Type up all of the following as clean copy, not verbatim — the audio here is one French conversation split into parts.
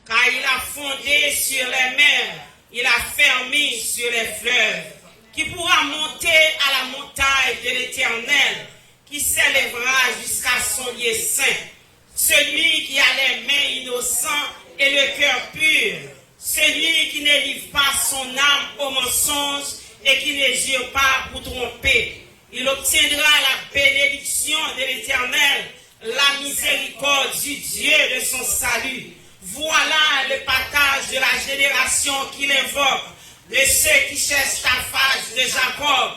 car il a fondé sur les mers, il a fermé sur les fleuves. Qui pourra monter à la montagne de l'Éternel, qui s'élèvera jusqu'à son lieu saint? Celui qui a les mains innocentes et le cœur pur, celui qui ne livre pas son âme au mensonge et qui ne jure pas pour tromper. Il obtiendra la bénédiction de l'Éternel, la miséricorde du Dieu de son salut. Voilà le partage de la génération qui l'invoque, de ceux qui cherchent ta face de Jacob.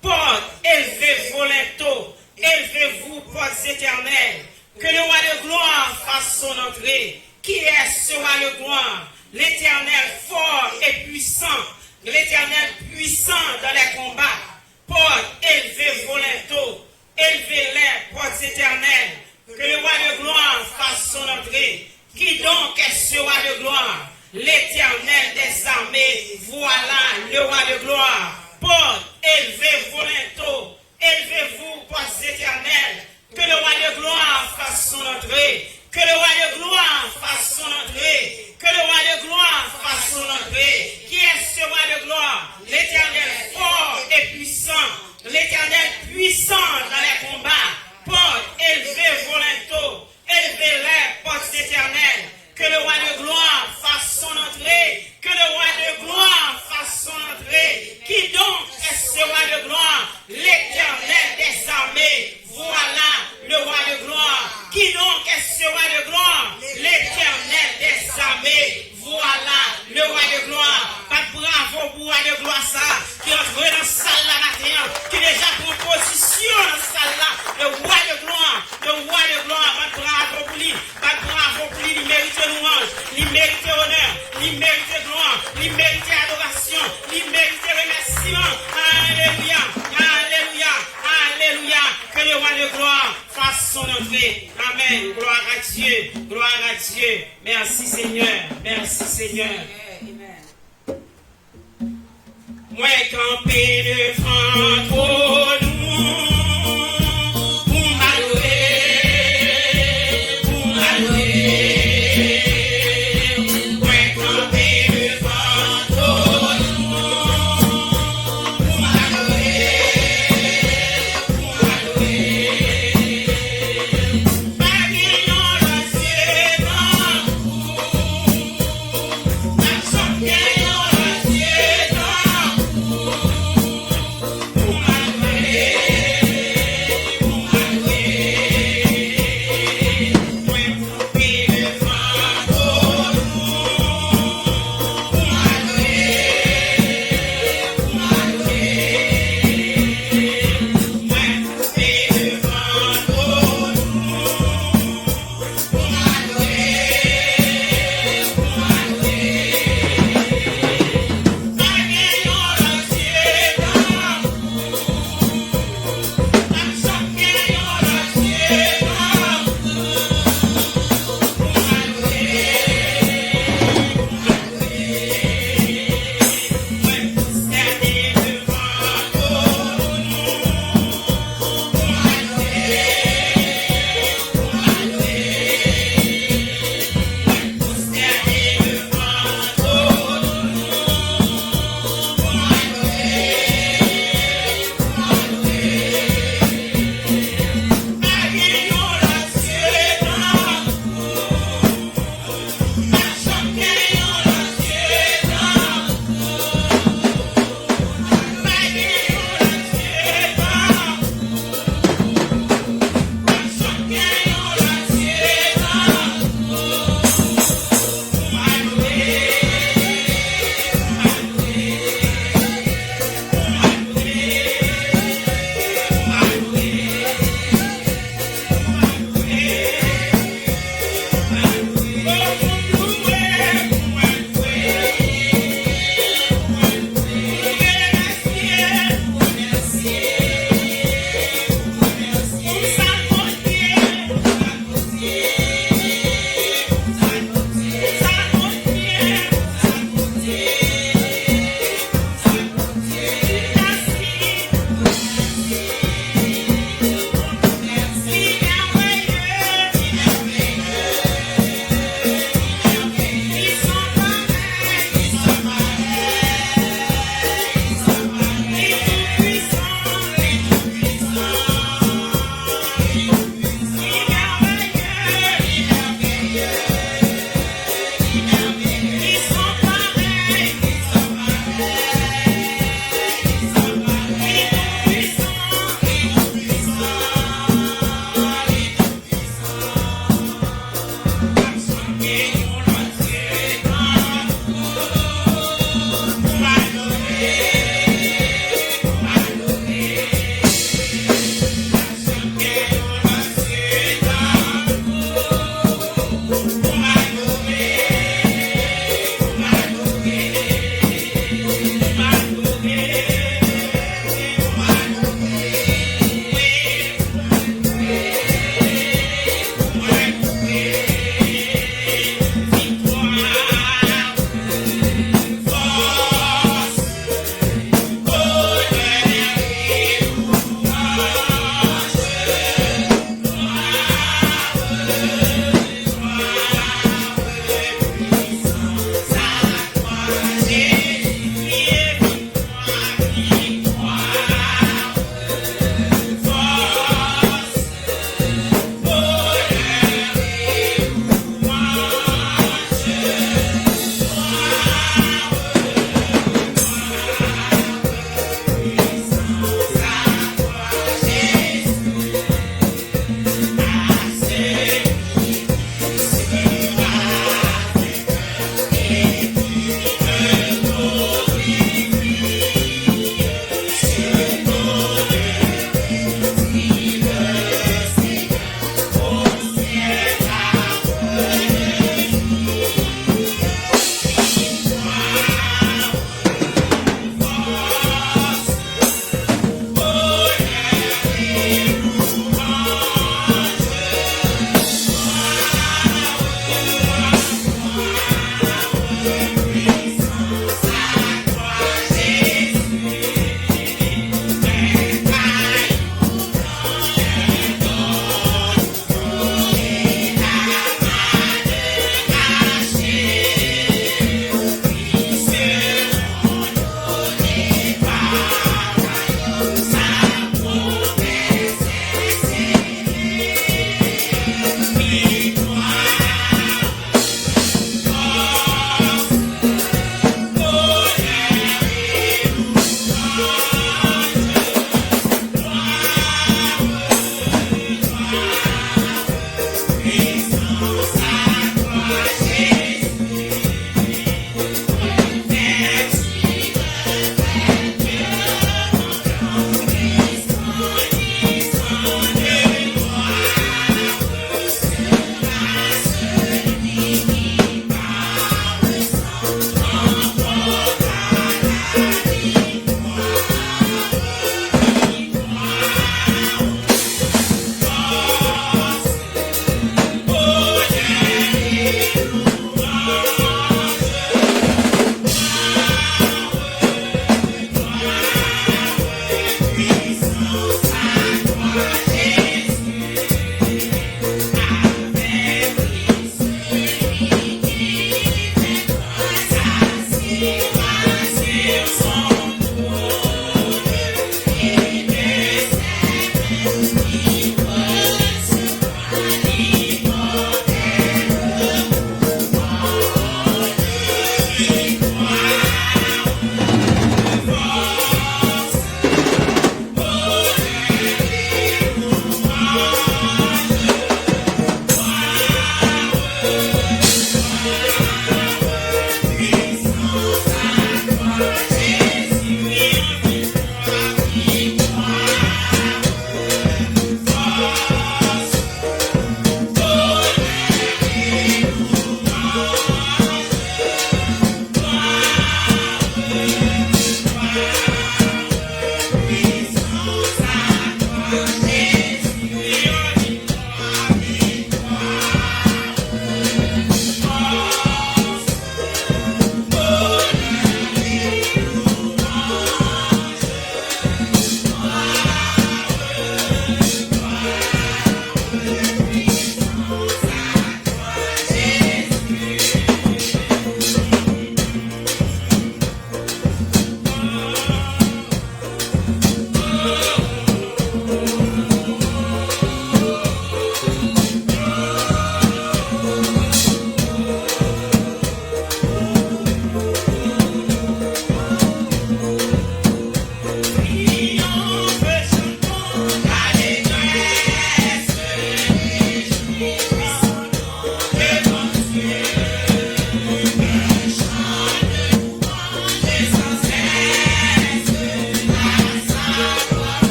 Portes, élevez vos linteaux, élevez-vous, portes éternelles. Que le roi de gloire fasse son entrée. Qui est ce roi de gloire? L'Éternel fort et puissant, l'Éternel puissant dans les combats. Portes, élevez vos linteaux, élevez-les, portes éternelles. Que le roi de gloire fasse son entrée. Qui donc est ce roi de gloire? L'Éternel des armées, voilà le roi de gloire. Portes, élevez vos linteaux, élevez-vous, portes éternelles. Que le roi de gloire fasse son entrée. Que le roi de gloire fasse son entrée. Que le roi de gloire fasse son entrée. Qui est ce roi de gloire? L'Éternel fort et puissant. L'Éternel puissant dans les combats. Portes, élevez vos linteaux, élevez-les, portes éternelles. Que le roi de gloire fasse son entrée. Que le roi de gloire fasse son entrée. Qui donc est ce roi de gloire? L'Éternel des armées. Voilà le roi de gloire. Qui donc est ce roi de gloire? L'Éternel des armées. Voilà le roi de gloire. Pas de bravo pour le roi de gloire ça. Qui entre dans la salle là matin. Qui déjà prend position dans la salle là. Le roi de gloire. Le roi de gloire. Pas de bravo pour lui. Pas de bravo pour lui. Il mérite louange. Il mérite honneur. Il mérite gloire. Il mérite adoration. Il mérite remerciement. Alléluia. Alléluia. Alléluia. Que le roi de gloire fasse son entrée. Amen. Gloire à Dieu. Gloire à Dieu. Merci Seigneur. Merci Seigneur. Moi campé devant trop nous pour m'adorer, pour m'adorer. Moi campé devant trop nous pour m'adorer, pour m'adorer. Pavillon lancé dans vous, la champion lancé dans vous.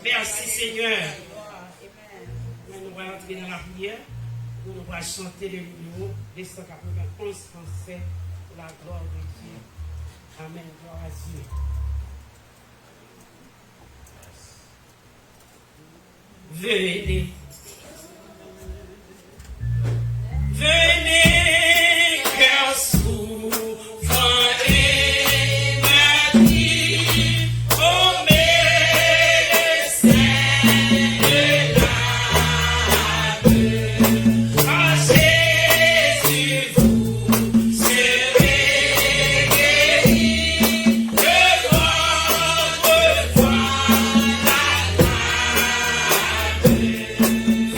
Merci Seigneur. Nous allons entrer dans la prière. Nous allons chanter le numéro 291 français pour la gloire de Dieu. Amen. Gloire à Dieu. Venez. Venez, cœur souffrant et meurtri, ô médecin de l'âme, en Jésus vous serez guéris, de votre foi la lame.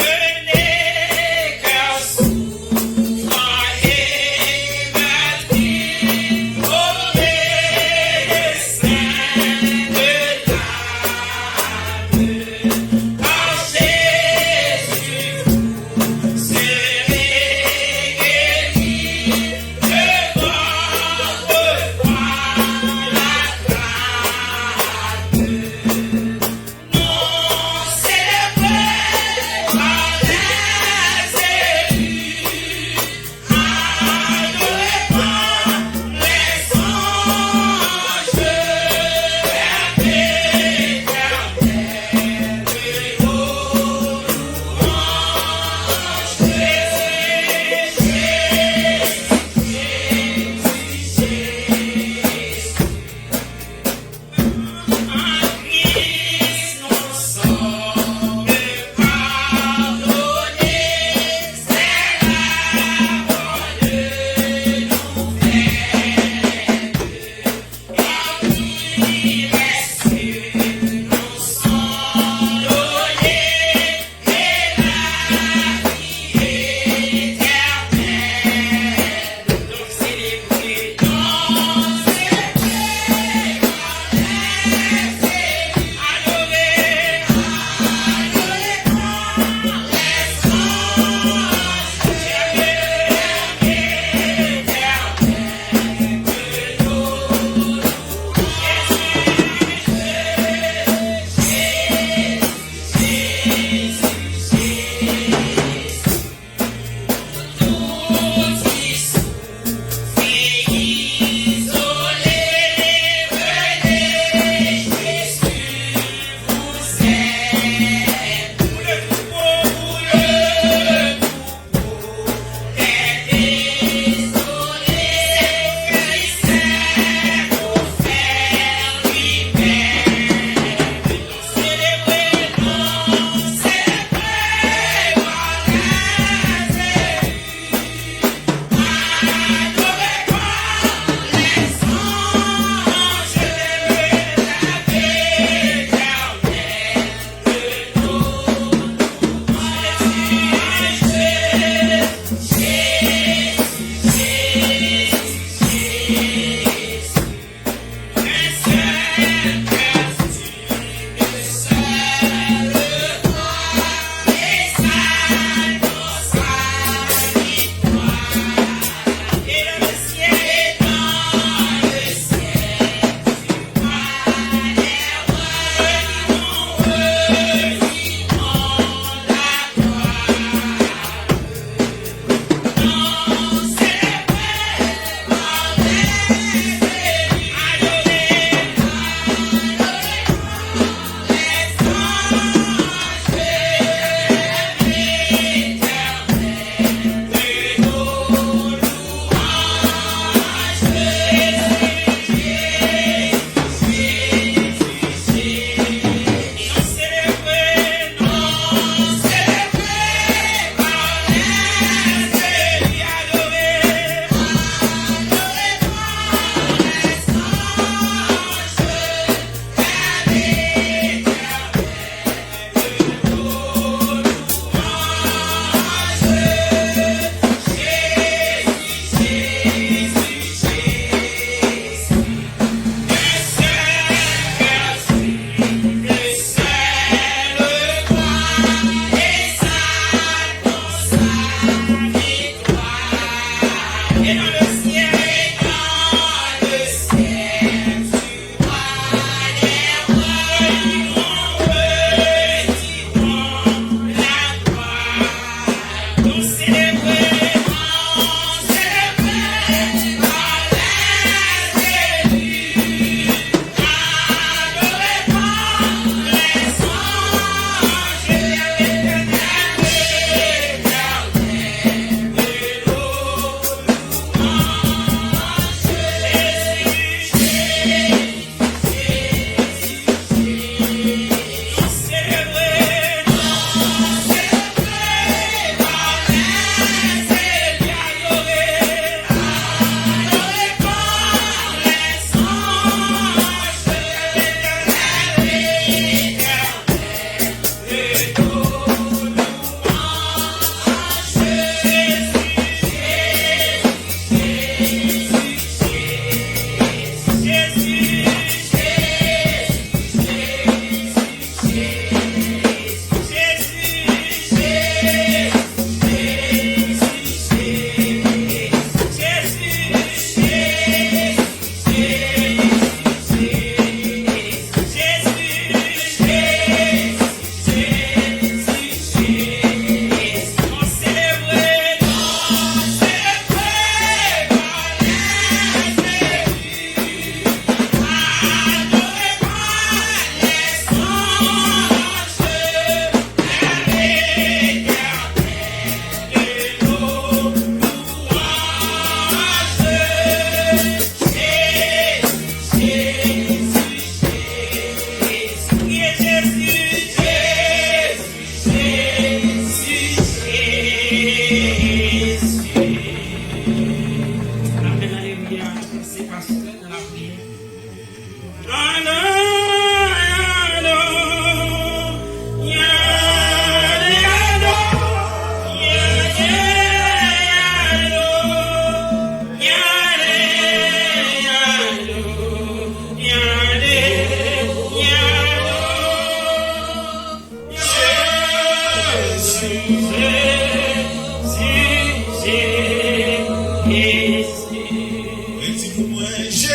Et dis pour moi, Jésus.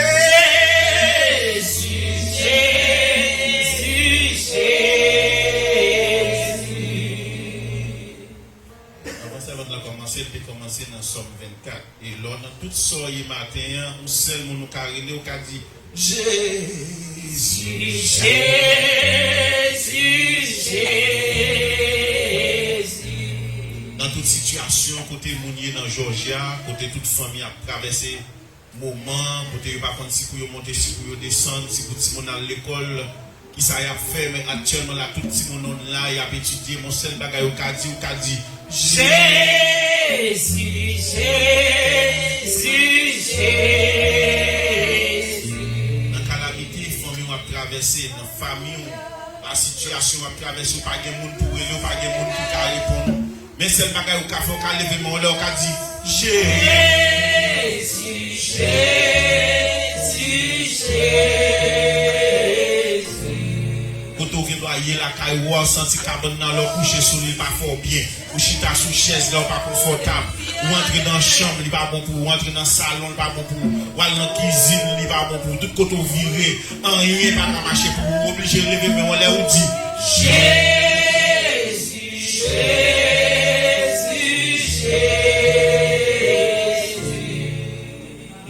Puis commencer dans Somme 24 et là dans toute soirée matin on seul mon carrelé au cas dit Jésus dans toute situation côté mounier dans Georgia côté toute famille a traversé moment côté pas prendre si pour monter si pour descendre si pour mon à l'école qui ça y a fait mais actuellement là tout petit monde là il a étudié mon seul bagage au cas dit Jésus. Dans la calamité, la famille a traversé, dans la famille, la situation a traversé, pas de monde pour aller, pas de monde pour répondre. Mais c'est le bagage au café, on a levé mon là, on a dit la caille senti cabane dans leur coucher sous lui pas fort bien ou chita sous chaise là pas confortable ou entrer dans chambre il pas bon pour ou entrer dans salon il pas bon pour ou aller dans cuisine il pas bon pour tout côté viré rien pas marcher pour obligé lever mais on l'a ou dit Jésus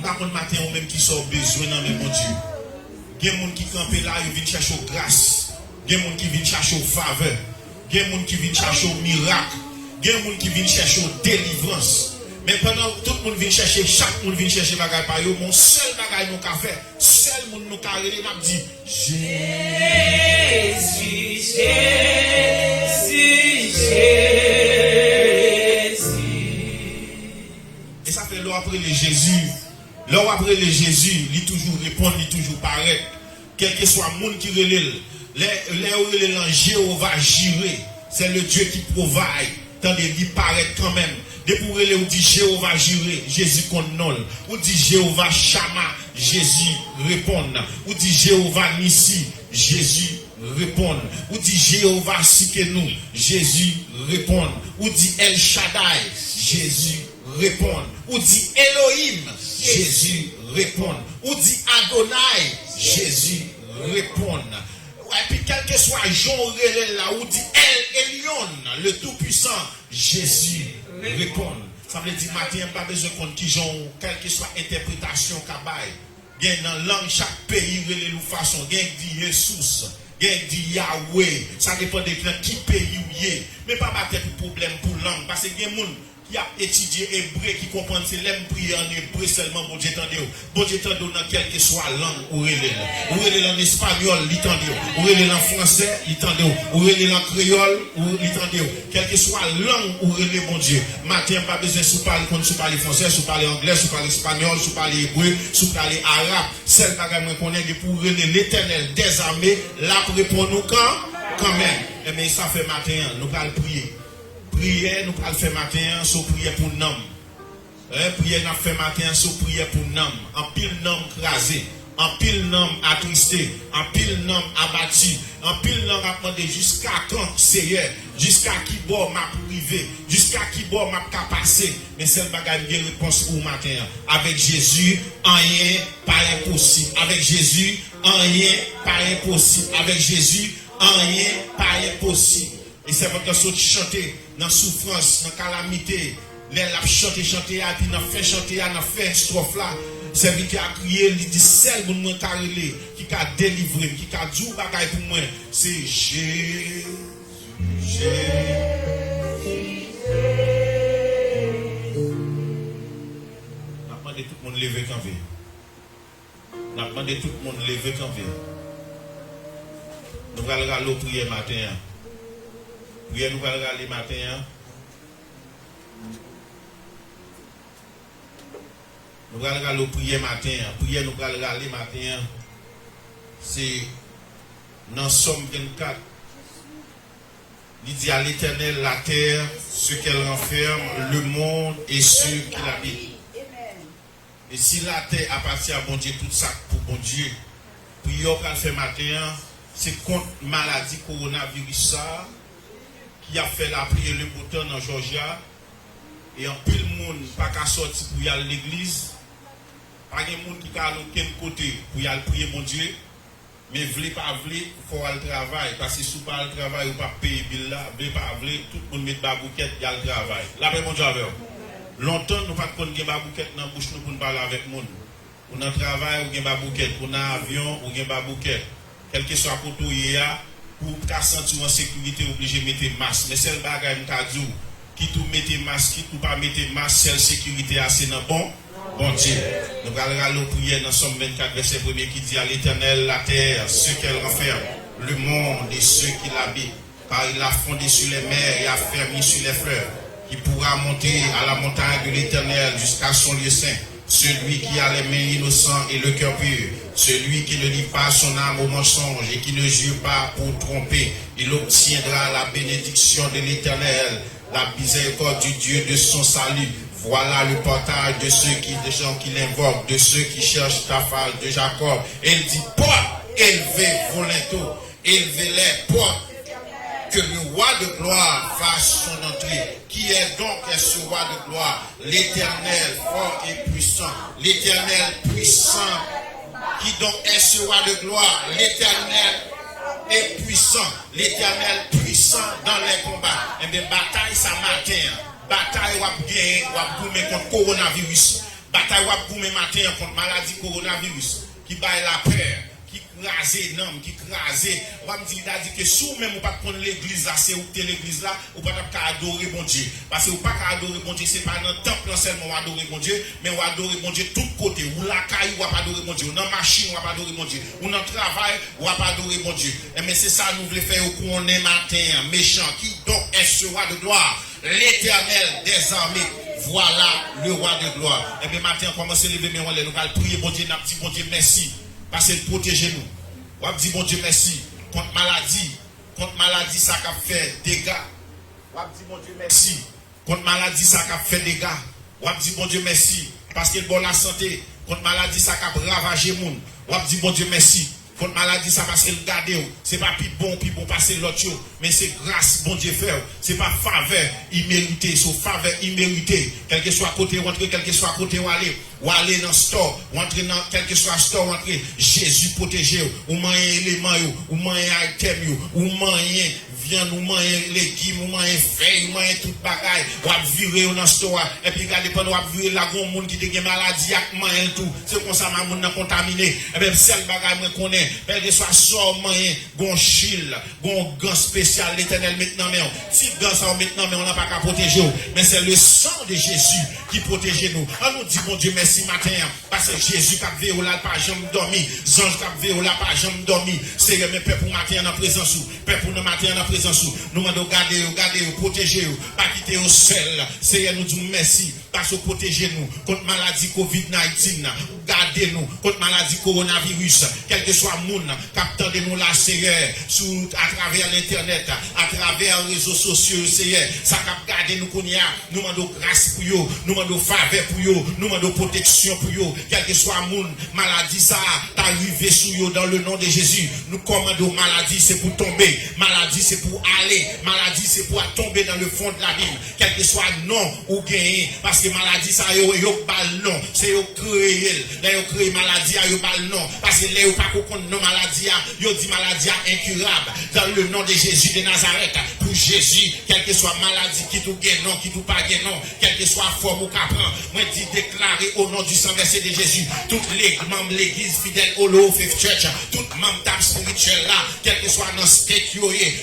par contre matin ou même qui sort besoin dans mes mon Dieu il y a des gens qui campent là ils viennent chercher grâce. Il y a des gens qui viennent chercher au faveur. Il y a des gens qui viennent chercher au miracle. Il y a des gens qui viennent chercher au délivrance. Mais pendant que tout le monde vient chercher, chaque monde vient chercher bagaille par eux, mon seul bagaille nous qu'a fait, seul monde nous qu'a relé, m'a dit Jésus. Et ça fait là après le Jésus. Là après le Jésus, il toujours répond, il toujours paraît. Quel que soit le monde qui relève. Les Jéhovah Jireh, c'est le Dieu qui provide. Tandis qu'il paraît quand même. Depuis pour les dit Jéhovah Jireh, Jésus connaît. Ou dit Jéhovah Shama, Jésus répond. Ou dit Jéhovah Nissi, Jésus répond. Ou dit Jéhovah Sikenu, Jésus répond. Ou dit El Shaddai, Jésus répond. Ou dit Elohim, Jésus répond. Ou dit Adonai, Jésus répond. Et puis quel que soit Jean là où dit El Elyon, le tout-puissant, Jésus répond. Ça veut dire matin, pas besoin qu'on qui Jean, quelle que soit interprétation kabaye. Gain dans langue chaque pays relève de façon, gain dit Jesus, gain dit Yahweh. Ça dépend de qui pays ou yé. Mais pas battre pour problème pour langue parce que gain monde qui a étudié hébreu, qui comprend c'est l'aime prier en hébreu seulement, bon Dieu t'entendez. Bon Dieu t'entendez dans quelle que soit langue, ou relève en espagnol, l'entendez. Ou relève en français, l'entendez. Ou relève en créole, ou l'entendez. Quelle que soit langue, ou relève bon Dieu. Matin, pas besoin de parler comme sous parler français, sous parler anglais, sous parler espagnol, sous parler hébreu, sous parler arabe. Celle que qu'on est pour relever l'éternel des armées, là pour répondre nous quand même. Mais ça fait matin, nous allons prier. Prière, nous allons faire matin, sur prière pour nous. Prière, nous fait matin, sur prière pour nous. En pile nom crasé, en pile nom attristé, en pile nom abattu, en pile nom demandé jusqu'à quand, Seigneur, jusqu'à qui bord m'a privé, jusqu'à qui bord m'a passé. Mais c'est le bagage de réponse pour matin. Avec Jésus, rien pas impossible. Avec Jésus, rien pas impossible. Avec Jésus, rien pas impossible. Et c'est votre chose de chanter dans la souffrance, dans la calamité. Les l'a chanter, et puis dans fait chanter, dans fait strophe là. C'est lui qui a crié, il dit celle pour moi qui a délivré, qui a dit bagaille pour moi. C'est Jésus. On a demandé tout le monde lever quand même. On a demandé tout le monde lever quand même. Nous allons aller prier matin. Prière nous allons aller matin. Nous allons aller prier matin. Prière nous allons aller matin. C'est dans Somme 24. Il dit à l'Éternel la terre, ce qu'elle renferme, le monde et ceux qui l'habitent. Et si la terre appartient à bon Dieu, tout ça pour bon Dieu. Prière qu'elle fait matin, c'est contre maladie coronavirus ça, qui a fait la prière le bouton en Georgia. Et en pile monde pas qu'à sortir pour y aller à l'église. Pas de monde qui a aucun côté pour y aller prier mon Dieu. Mais vle pas vle, il faut aller travailler. Parce que si vous pas le travail, vous pas payer bill là, vle pas vle, tout le monde met babouquette, il y a le travail. La paix mon Dieu avec vous. Longtemps nous pas connaître babouquette dans bouche nous pour parler avec monde. On a travail, ou gen babouquette, on a avion, ou gen babouquette. Quel que soit côté pour ta sentir en sécurité obligé de mettre masque. Mais celle bagaille m'ta dit qui tout mettre masque, qui tout pas mettre masque, celle sécurité assez dans bon Dieu. Nous allons prier dans Somme 24 verset 1 qui dit à l'Éternel la terre, ce qu'elle renferme, le monde et ceux qui l'habitent, car il a fondé sur les mers et a fermé sur les fleuves, qui pourra monter à la montagne de l'Éternel jusqu'à son lieu saint. Celui qui a les mains innocentes et le cœur pur, celui qui ne lie pas son âme au mensonge et qui ne jure pas pour tromper, il obtiendra la bénédiction de l'Éternel, la miséricorde du Dieu de son salut. Voilà le portage de ceux des gens qui l'invoquent, de ceux qui cherchent ta face de Jacob. Il dit, porte, élevez vos linteaux, élevez-les, porte, que le roi de gloire fasse son entrée. Qui est donc ce roi de gloire? L'Éternel fort et puissant. L'Éternel puissant. Qui donc est ce roi de gloire? L'Éternel est puissant. L'Éternel puissant dans les combats. Et bien, bataille ça matin. Bataille wap gagner, wap goumer contre coronavirus. Bataille wap goumer matin contre maladie coronavirus. Qui baille la peur. Qui crase nom, qui crase. On va me dire que si vous même pas prendre l'église là, c'est où l'église là, ou pas adorer bon Dieu. Parce que vous pas adorer bon Dieu, c'est pas dans le temple seulement adorer bon Dieu, mais on adorer bon Dieu tout côté. Ou la caille, ou pas adorer bon Dieu. Ou dans la machine, ou pas adorer bon Dieu. Ou dans le travail, ou pas adorer bon Dieu. Mais c'est ça nous voulons faire au qu'on est matin, méchant. Qui donc est ce roi de gloire? L'Éternel des armées. Voilà le roi de gloire. Et bien matin, on commence à lever, mais on allons prier bon Dieu, n'a petit bon Dieu, merci. Parce qu'il protège nous. On dit bon Dieu merci. Contre maladie, ça a fait dégâts. On dit bon Dieu merci. Contre maladie, ça a fait dégâts. On dit bon Dieu merci. Parce qu'il bon la santé. Contre maladie, ça a ravagé le monde. On dit bon Dieu merci. Contre maladie, ça parce qu'il garde. C'est pas plus bon passer l'autre chose. Mais c'est grâce, bon Dieu fait. C'est pas faveur immérité. C'est faveur immérité. Quel que soit côté rentrer, quel que soit côté où aller. Ou aller dans le store, ou entrer dans quel que soit store, ou entrer, Jésus protégé, ou manger éléments, ou manger item, ou manger viande, ou manger légumes, ou manger feuilles, ou manger toute bagaille, ou virer dans le store, et puis regardez pendant ou virer la grande monde qui a des maladies, ak manger tout, c'est comme ça, ma monde n'a contaminé, et bien, celle bagaille, moi, connais, quel que soit sort, manger, gon chil, gon gant spécial, l'Éternel maintenant, mais, si gant ça, maintenant, mais on n'a pas qu'à protéger, mais c'est le sang de Jésus qui protège nous. On nous dit, mon Dieu, merci matin, parce que Jésus qui a veillé là, pas jamais dormi, Zange qui a veillé là, pas jamais dormi, c'est mes pères pour matin en présence, père pour nous matin en présence, nous demandons garder, protéger, pas quitter au seul, c'est nous disons merci, parce que protégez nous contre maladie Covid-19, gardez-nous contre maladie coronavirus, quel que soit le monde, captant de nous la Seigneur, à travers l'internet, à travers les réseaux sociaux, Seigneur, ça cap garder nous qu'on y a, nous demandons grâce pour eux, nous demandons faveur pour eux, nous demandons protection pour eux, quel que soit le monde, maladie ça, t'arriver sur eux dans le nom de Jésus, nous commandons maladie c'est pour tomber, maladie c'est pour aller, maladie c'est pour tomber dans le fond de la Bible, quel que soit non ou gagner, parce que maladie ça yo bal non, c'est yo créé, là yo créé maladie yo bal non, parce que là yo pas qu'on non maladie yo dit maladie incurable, dans le nom de Jésus de Nazareth, pour Jésus, quelle que soit maladie qui tout gagne non, qui tout pas gagne non, quelle que soit forme ou capran, moi dit déclarer au nom du sang versé de Jésus, toutes les membres de l'église fidèle au Low Faith Church, toutes membres d'âme spirituelle là, quel que soit dans ce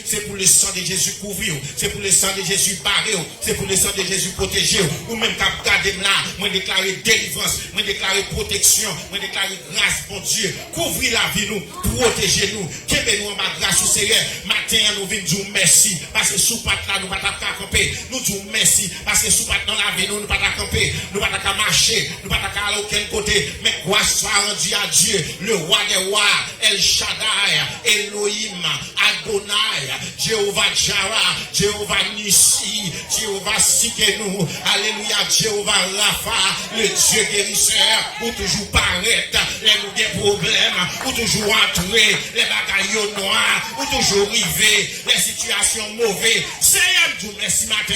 c'est pour le sang de Jésus couvrir, c'est pour le sang de Jésus barrer, c'est pour le sang de Jésus protéger, ou même quand garder là, moi déclarer délivrance, moi déclarer protection, moi déclarer grâce, bon Dieu, couvrir la vie nous, protéger nous, qu'est-ce nous en bas grâce au Seigneur, matin nous venons dire merci, parce que sous patte là nous pas ta camper, nous disons merci, parce que sous patte dans la vie nous pas ta camper, nous pas ta marcher, nous pas ta aller aucun côté, mais grâce soit rendue à Dieu, le roi des rois, El Shaddai, Elohim, Adonai, Jéhovah Jara, Jéhovah Nissi, Jéhovah Sikenu, alléluia, Jéhovah Rapha, le Dieu guérisseur, ou toujours paraître, les nous des problèmes, ou toujours entrer, les bagailles noirs, ou toujours arriver, les situations mauvaises. Seigneur, nous merci matin,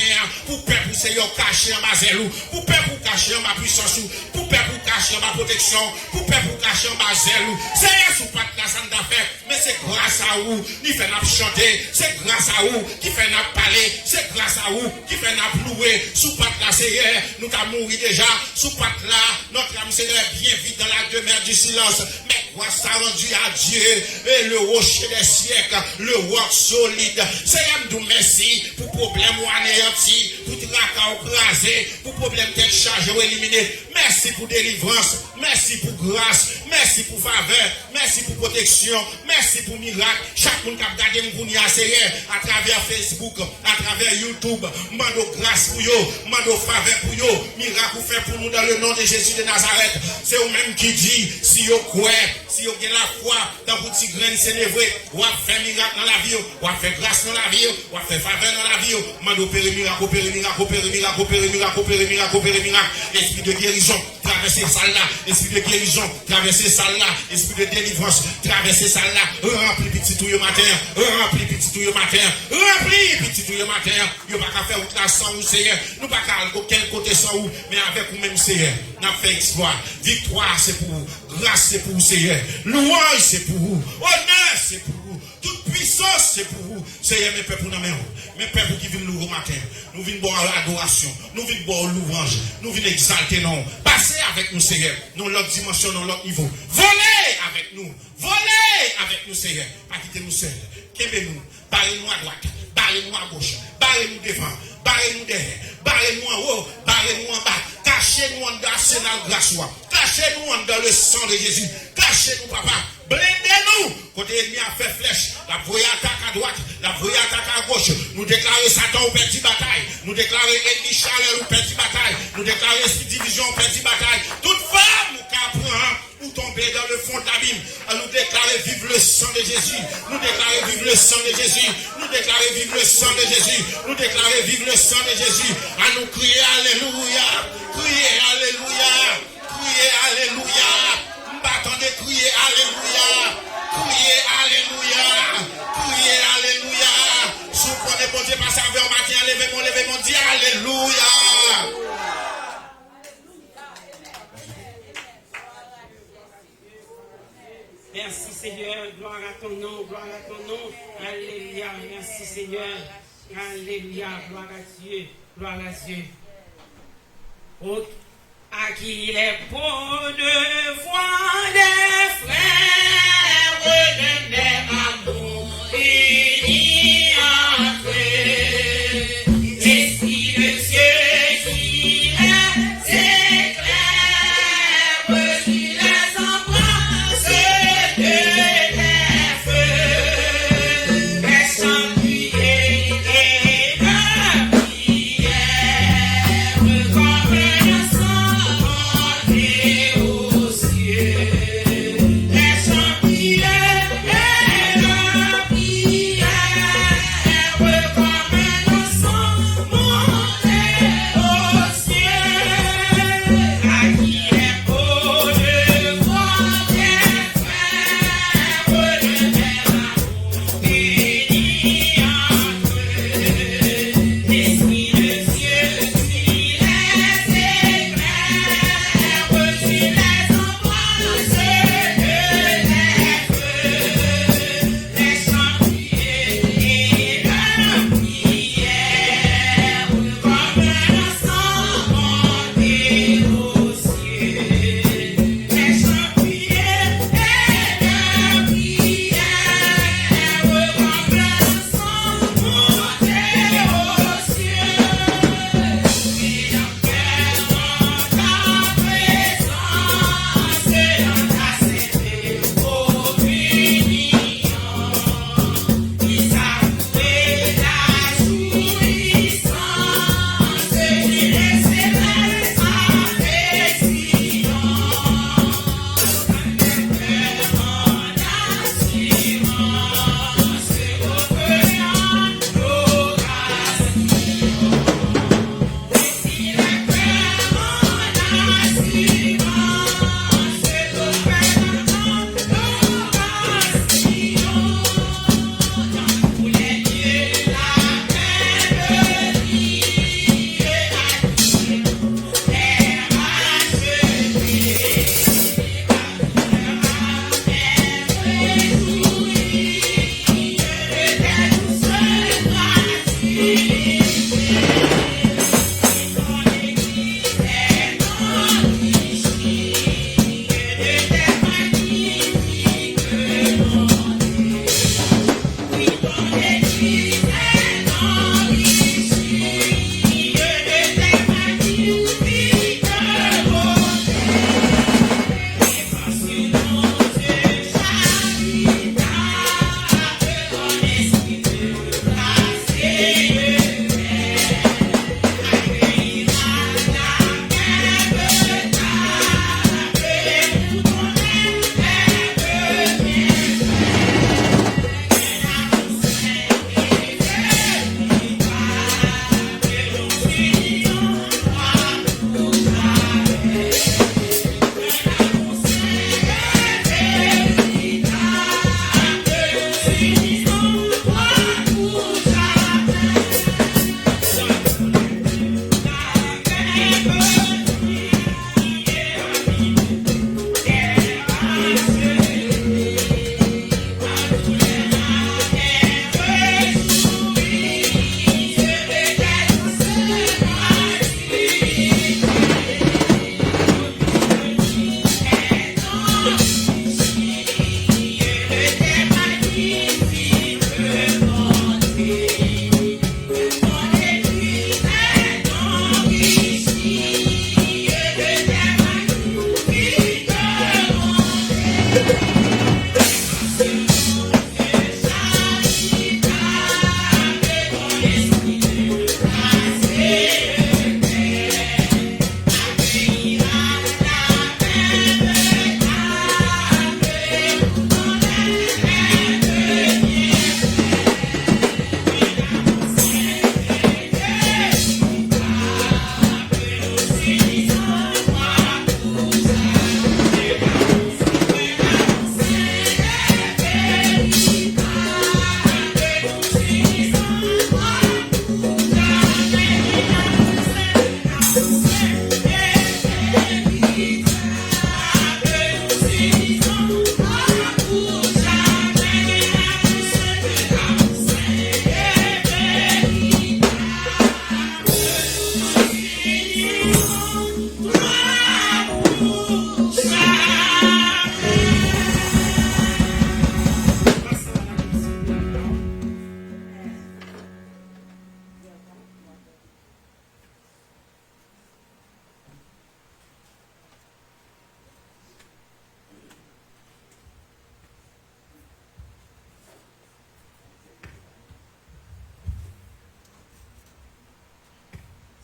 pour peur pour Seigneur cacher en ma zèle, pour peur pour cacher en ma puissance, pour peur pour cacher en ma protection, pour peur pour cacher en ma zèle. Seigneur, sous pas de la salle d'affaires, mais c'est grâce à vous, qui fait nous chanter, c'est grâce à vous, qui fait nous parler, c'est grâce à vous, qui fait nous louer, sous pas de la Seigneur, nous t'avons mouru déjà, sous pas de là, notre âme Seigneur bien vite dans la demeure du silence, mais grâce à rendu à Dieu, et le rocher des siècles, le roc solide. Seigneur, nous merci pour problème ou anéanti, pour tracas ou crasé, pour problème d'être chargé ou éliminé. Merci pour délivrance, merci pour grâce, merci pour faveur, merci pour protection, merci pour miracle. Chaque monde qui a regardé mon Seigneur à travers Facebook, à travers YouTube, mando grâce pour yo, mando faveur pour yo, miracle pour faire pour nous dans le nom de Jésus de Nazareth. C'est vous-même qui dit, si vous croyez, si vous avez la foi dans votre petit grain sénévré, vous avez fait miracle dans la vie, vous avez fait grâce dans la vie, vous avez fait faveur dans la vie, mando opérer miracle, opérer miracle, opérer miracle, opérer miracle, opérer miracle, opérer miracle, esprit de guérison, traverser salle là, esprit de guérison, traverser salle là, esprit de délivrance, traverser salle là, rempli petit tout le matin, rempli petit tout le matin, rempli petit tout le matin, vous n'avez pas faire autre sans vous, Seigneur, nous pas qu'à aucun côté sans vous, mais avec vous-même, Seigneur, nous avons fait exploit, victoire c'est pour vous, grâce c'est pour vous, Seigneur, louange c'est pour vous, honneur c'est pour vous, toute puissance c'est pour vous, Seigneur, mes peuples, mes peuples qui viennent nous au matin, nous venons boire l'adoration, nous venons boire louange, nous venons exalter non, passez avec nous, Seigneur, dans l'autre dimension, dans l'autre niveau, volez avec nous, Seigneur, pas quitter nous seuls, qu'aimez-nous, barrez-nous à droite, barrez-nous à gauche, barrez-nous devant, barrez-nous derrière, barrez-nous en haut, barrez-nous en bas, cachez-nous en arsenal grâce, cachez-nous dans le sang de Jésus, cachez-nous, papa, blindez-nous, côté ennemi a fait flèche, la voie attaque à droite, la voie attaque à gauche, nous déclarons Satan au petit bataille, nous déclarons ennemi chaleur au petit bataille, nous déclarons esprit division au petit bataille, toute femme ou qu'apprend, ou tomber dans le fond de l'abîme, nous déclarer vive le sang de Jésus, nous déclarer vive le sang de Jésus, nous déclarer vive le sang de Jésus, nous déclarer vive le sang de Jésus, à nous crier alléluia, crier alléluia, crier alléluia, m'attendez crier alléluia, crier alléluia, crier alléluia, sous qu'on est bon Dieu pas servir au matin, levez-moi, dis alléluia. Merci Seigneur, gloire à ton nom, alléluia, merci Seigneur, alléluia, gloire à Dieu. Oh, à qui il est beau de voir des frères de même amour unis entre eux, esprit de Dieu qui les éclaire sur les embrasses de tes feux, les chants priés et de prière, comme le sang monté aux cieux, les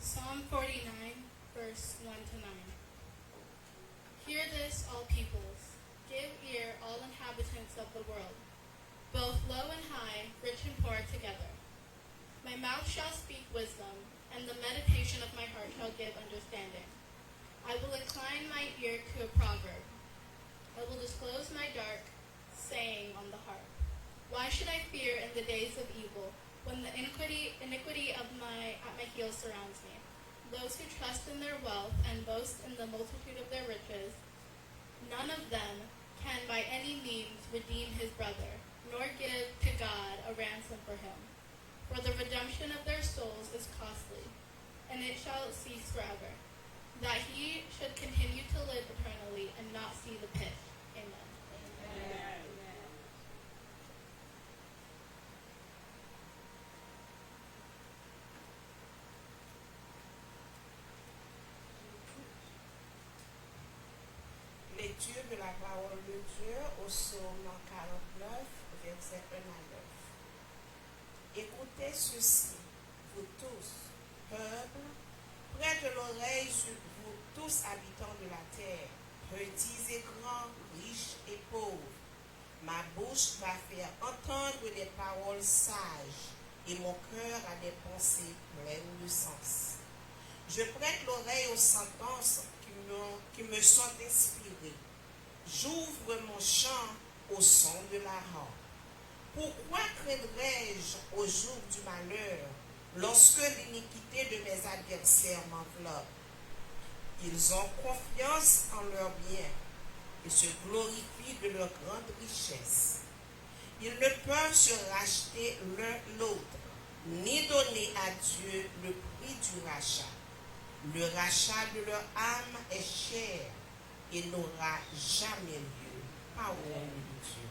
Psalm 49, verse 1 to 9. Hear this, all peoples. Give ear, all inhabitants of the world, both low and high, rich and poor together. My mouth shall speak wisdom, and the meditation of my heart shall give understanding. I will incline my ear to a proverb. I will disclose my dark saying on the harp. Why should I fear in the days of evil, when the iniquity at my heels surrounds me? Those who trust in their wealth and boast in the multitude of their riches, none of them can by any means redeem his brother, nor give to God a ransom for him. For the redemption of their souls is costly, and it shall cease forever, that he should continue to live eternally and not see the pit. Amen. Amen. Lecture de la parole de Dieu au psaume 49, versets 1 à 9. Écoutez ceci, vous tous, peuple, près de l'oreille, vous tous habitants de la terre, petits et grands, riches et pauvres. Ma bouche va faire entendre des paroles sages et mon cœur a des pensées pleines de sens. Je prête l'oreille aux sentences qui me sont inspirées. J'ouvre mon chant au son de la harpe. Pourquoi craindrais-je au jour du malheur, lorsque l'iniquité de mes adversaires m'enveloppe? Ils ont confiance en leurs biens et se glorifient de leur grande richesse. Ils ne peuvent se racheter l'un l'autre, ni donner à Dieu le prix du rachat. Le rachat de leur âme est cher et n'aura jamais lieu. Parole de Dieu.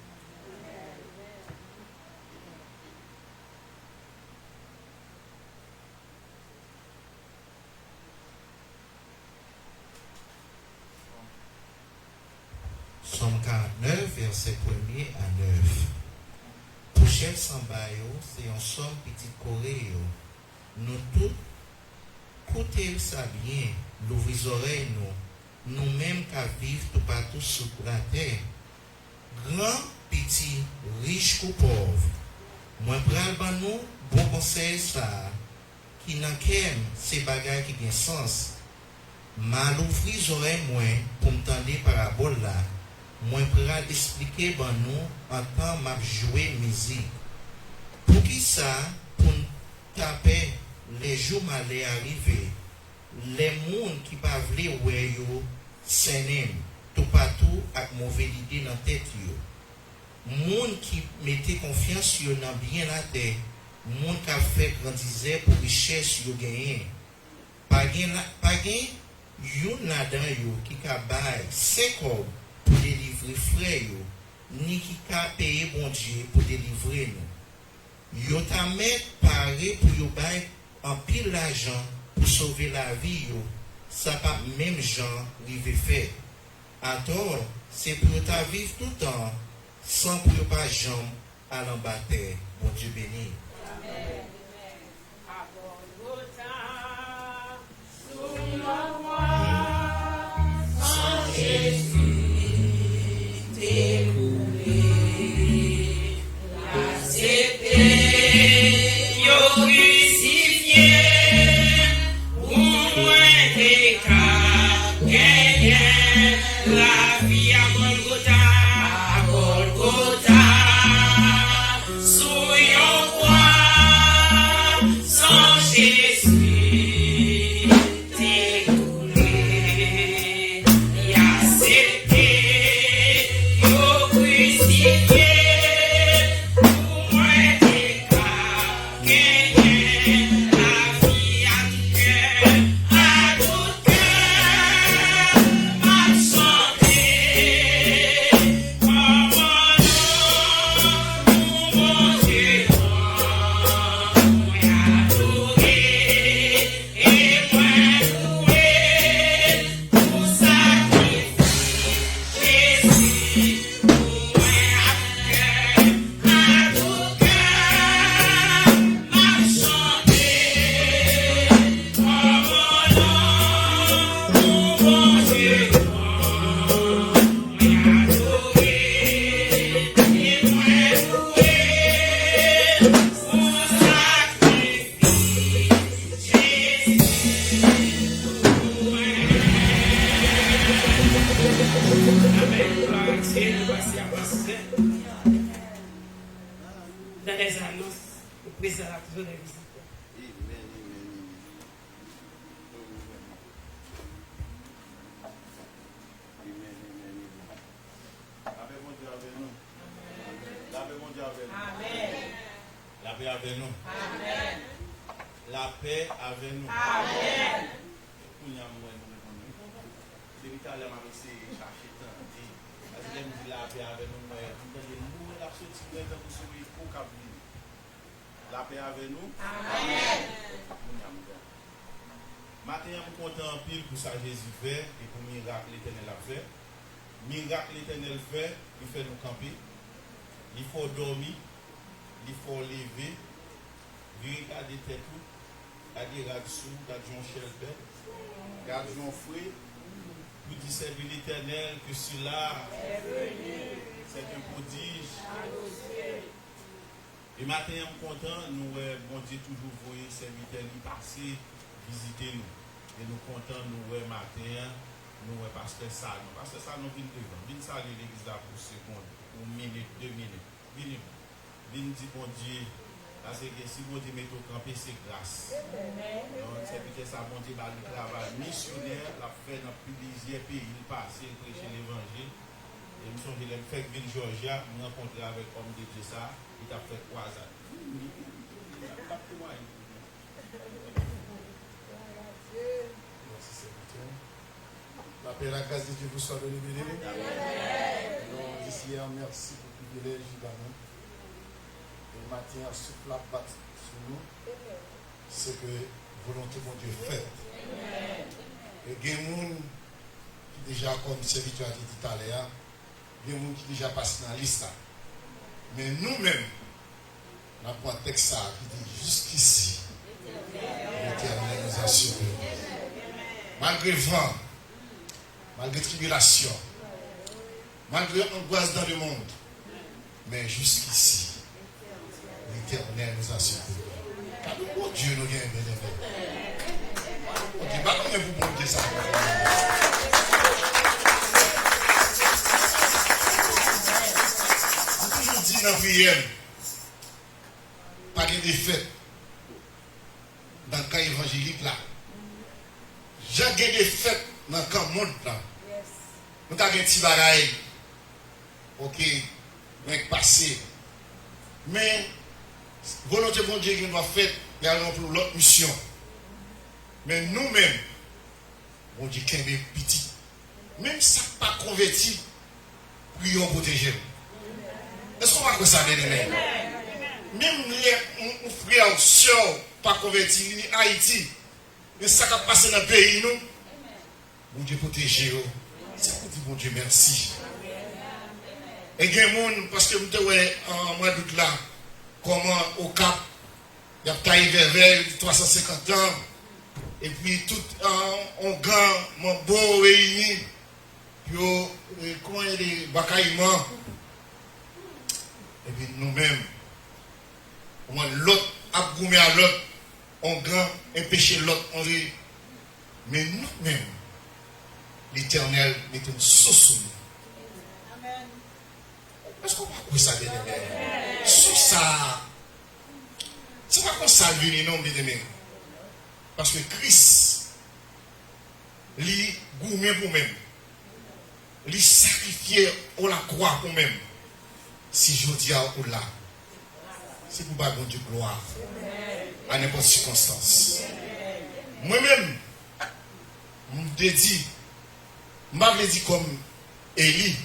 Psalm 49, verset 1er à 9. Pour chef Sambayo, c'est un somme petit coréo. Nous tous, écoutez ça bien, l'ouvrez oreilles nous-mêmes qu'à vivre tout partout sur la terre. Grand, petit, riche ou pauvre. Moi, pral ban nous, bon conseil ça, qui n'a qu'aime ces bagages qui bien sens. Mal ouvrir oreilles moins pour m'tendre parabole là. Moi, pral expliquer ban nous en temps m'a jouer musique. Pour qui ça, pour taper les jours malais arrivés, les gens qui pas vle ouais yo senen tout partout avec mauvaise idée dans tête yo. Moun qui mettait confiance sur dans bien la terre, moun qui a fait grandir pour richesse yo gagner. Pas gen yon là-dedans yo qui ka bay 5 hommes pour délivrer frère yo, ni qui ka payer bon Dieu pour délivrer nous. Yo ta met paré pour yo bay en pile l'argent pour sauver la vie yo. Ça pas même gens rive fait. Alors, c'est pour ta vivre tout le temps sans pour pas jambe à l'embatteur. Bon Dieu béni. Amen. La vie à Golgotha, sous yon croix, sans Jésus, découlé, y accepté, yo crucifié, pour moi gagner la vie à tout cœur, ma chanter, comme mon Dieu, moi adorer et moi louer pour sacrifier Jésus, pour moi à tout cœur, ma chanter, comme mon Dieu, moi adorer et moi louer pour sacrifier Jésus. Amen. Gloire à Dieu, voici à passer. Dans les annonces, le président a toujours les visiteurs. La paix mon Dieu avec nous. La paix mon Dieu avec nous. Amen. La paix avec nous. Amen. La paix avec nous. Amen. C'est vital à essayer de chercher tant. Parce que dit la paix avec nous. Nous la sortie pour celui pour Kabli. La paix avec nous. Amen. Matin, je suis content en pile pour ça Jésus fait et pour le miracle l'Éternel a fait. Miracle l'Éternel fait, il fait nous camper. Il faut dormir, il faut lever, regarder tête tout, regarder sous, regarder shelter, regarder fouet, pour dire servir l'Éternel que cela c'est un prodige. Et matin, je suis content, nous, bon Dieu, toujours voyez serviteur passer, visiter nous. Et nous comptons, nous, matin, nous, pasteur ça. Pasteur ça, nous venons devant. Venez saluer l'église là pour seconde, pour minute, 2 minutes. Venez dire, bon Dieu, parce que si bon Dieu met au campé, c'est grâce. Donc, c'est peut-être ça, bon Dieu, le travail missionnaire, l'a fait dans plusieurs pays, il passe, il prêche l'évangile. Et nous sommes venus faire ville Georgia, nous rencontrer avec homme de Dieu ça, il a fait croisade. Merci Seigneur. La paix et la grâce de Dieu vous soit donnée, béni. Donc, ici, merci pour le privilège d'amour. Et le matin, souffle la patte sur nous. C'est que volonté de Dieu faite. Et il y a des gens qui déjà, comme serviteur a dit tout à l'heure, il y a des gens qui déjà passent dans la liste. Mais nous-mêmes, on a un texte qui dit jusqu'ici, l'Éternel nous a sauvés. Malgré vent, malgré tribulation, malgré angoisse dans le monde, mais jusqu'ici, l'Éternel nous a sauvés. Car le bon Dieu nous vient bien aimé. On dit, pas combien vous bon Dieu ça. On toujours dit dans la prière, pas de défaite dans le cas évangélique là. j'ai des fêtes dans le monde là. Nous avons des petits bagailles. Ok, mais passé. Mais, volonté de Dieu qui doit faire, il y a pour l'autre mission. Mais nous-mêmes, on dit qu'il y a des petits. Même si ça n'est pas converti, prions protéger. Est-ce qu'on va faire ça, bien aimé? Même les frères, sœurs, pas convertis, en Haïti, mais ça qui a passé dans le pays, nous, bon Dieu protégez. C'est pour dire bon Dieu merci. Et il y a des gens, parce que vous avez en mois d'août là, comment au Cap, il y a taillé vers 350 ans, et puis tout en grand, mon beau réuni, puis comment il y a des bakaillements, et puis nous-mêmes, l'autre a goumé à l'autre, on grand, empêcher l'autre, on dit, mais nous-mêmes, l'Éternel met une sauce sur nous. Est-ce qu'on va voir ça, bien aimé? Sur ça, c'est pas qu'on ça vient, non, bien aimé. Parce que Christ, lui, gourmet pour même. Lui sacrifié au la croix pour même. Si je dis à ou là, c'est pour bon Dieu gloire. À n'importe quelle circonstance. Moi-même, je me dis, je m'avais dit comme Élie.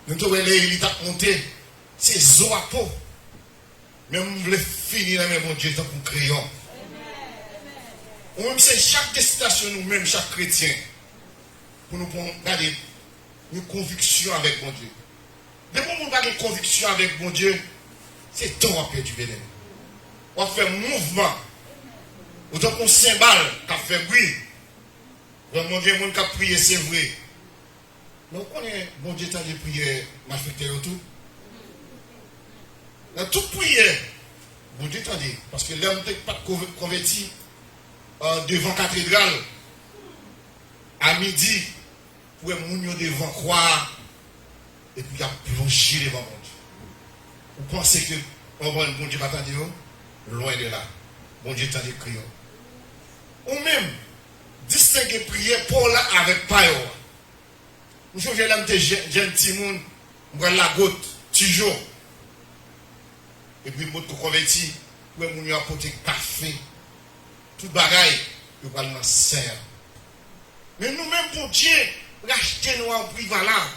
Nous avons Élie t'a monté. C'est Zoapo. Mais je voulais finir dans mon Dieu tant qu'on crayon. Ou même c'est chaque destination nous-mêmes, chaque chrétien, pour nous garder une conviction avec mon Dieu. Dès qu'on a une conviction avec mon Dieu, c'est temps à perdre du bénin. On fait un mouvement. Autant qu'on cymbale qui a fait bruit. Vraiment, il y a des gens qui ont prié, c'est vrai. Mais on connaît, bon Dieu, t'as des prières, m'a fait tout. Dans toute prière, bon Dieu, t'as dit, parce que l'homme n'est pas converti devant la cathédrale, à midi, pour mounir devant croire, et puis il a plongé devant mon Dieu. Vous pensez que bon Dieu va t'entendre loin de là. Bon Dieu, t'as des crions. Ou même, distinguer prière Paul avec Payo. Nous sommes là, j'ai un petit monde, je la goutte, toujours. Et puis, je suis converti, pour nous apporter café, tout bagaille, je vais dans serre. Mais nous-mêmes, pour Dieu, racheter nous en prix, voilà.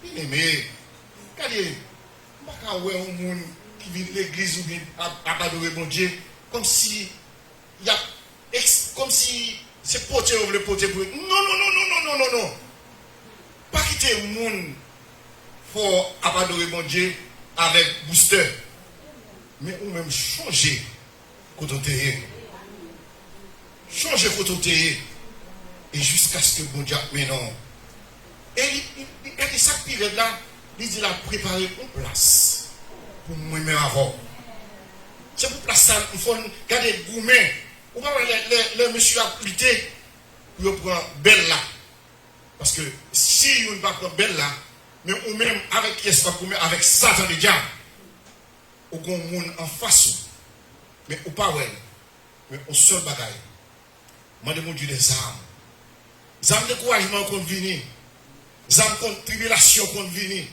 Bien aimé, regardez, je ne sais pas où un monde qui vient de l'église ou bien à adorer mon Dieu, comme si, comme si c'est porté ou le porté pour. Non. Pas quitter le monde pour adorer mon Dieu avec booster. Mais ou même changer quand on est. Changer quand on est. Et jusqu'à ce que bon Dieu mais non. Et il ça pire là, il dit il a préparé une place pour moi-même avant. C'est pour place ça, il faut garder le gourmet. Ou pas les monsieur a lutté pour prendre belle là. Parce que si on ne va pas belle là, mais ou même avec avec Satan de diable, ou qu'on monde en face, mais ou pas ouais, mais au seul bagaille. Moi de mon Dieu des armes. Armes de découragement qu'on vient, armes contre tribulation qu'on vient,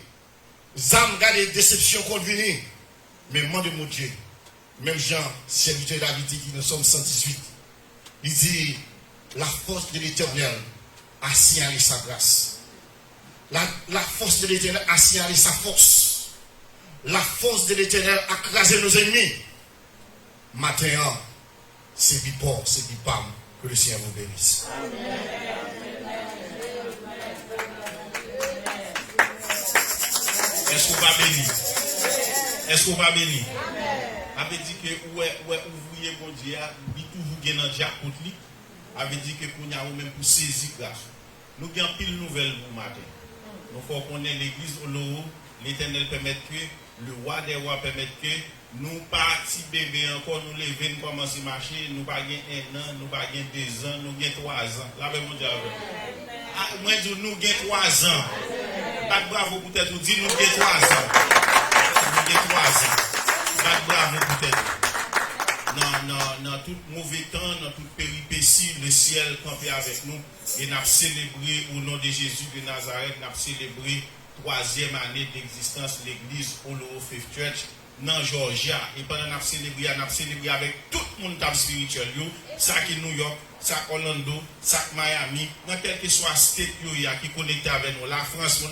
armes garder déception qu'on vient. Mais moi de mon Dieu, même Jean, serviteur David qui nous sommes 118, il dit la force de l'Éternel a signalé sa grâce. La force de l'Éternel a signalé sa force. La force de l'Éternel a crasé nos ennemis. Matin, c'est bipor, c'est bipam. Que le Seigneur vous bénisse. Est-ce qu'on va bénir? Est-ce qu'on va bénir? Avait dit que vous voyez mon Dieu, il toujours gagne dans Dieu contre lui. Avait dit que pour nous même pour saisir grâce. Nous avons pile nouvelle pour matin. Nous faut qu'on ait l'église au lot. L'Éternel permet que le roi des rois permet que nous pas si bébé encore nous lever nous commencer à marcher, nous pas gagner 1 an, nous pas gagner 2 ans, nous gagner 3 ans. Là mon Dieu. Moi je nous gagner 3 ans. Pas bravo peut-être vous dire nous gagner 3 ans. Nous gagner 3 ans. Pas bravo peut-être. dans tout mauvais temps, dans toute péripétie, le ciel campé avec nous. Et nous avons célébré au nom de Jésus de Nazareth, nous avons célébré 3e année d'existence de l'église All Over Faith Church dans Georgia. Et pendant que nous avons célébré avec tout le monde spirituel, ça qui est New York, ça Orlando, ça Miami, dans quel que soit state qui est connecté avec nous. La France,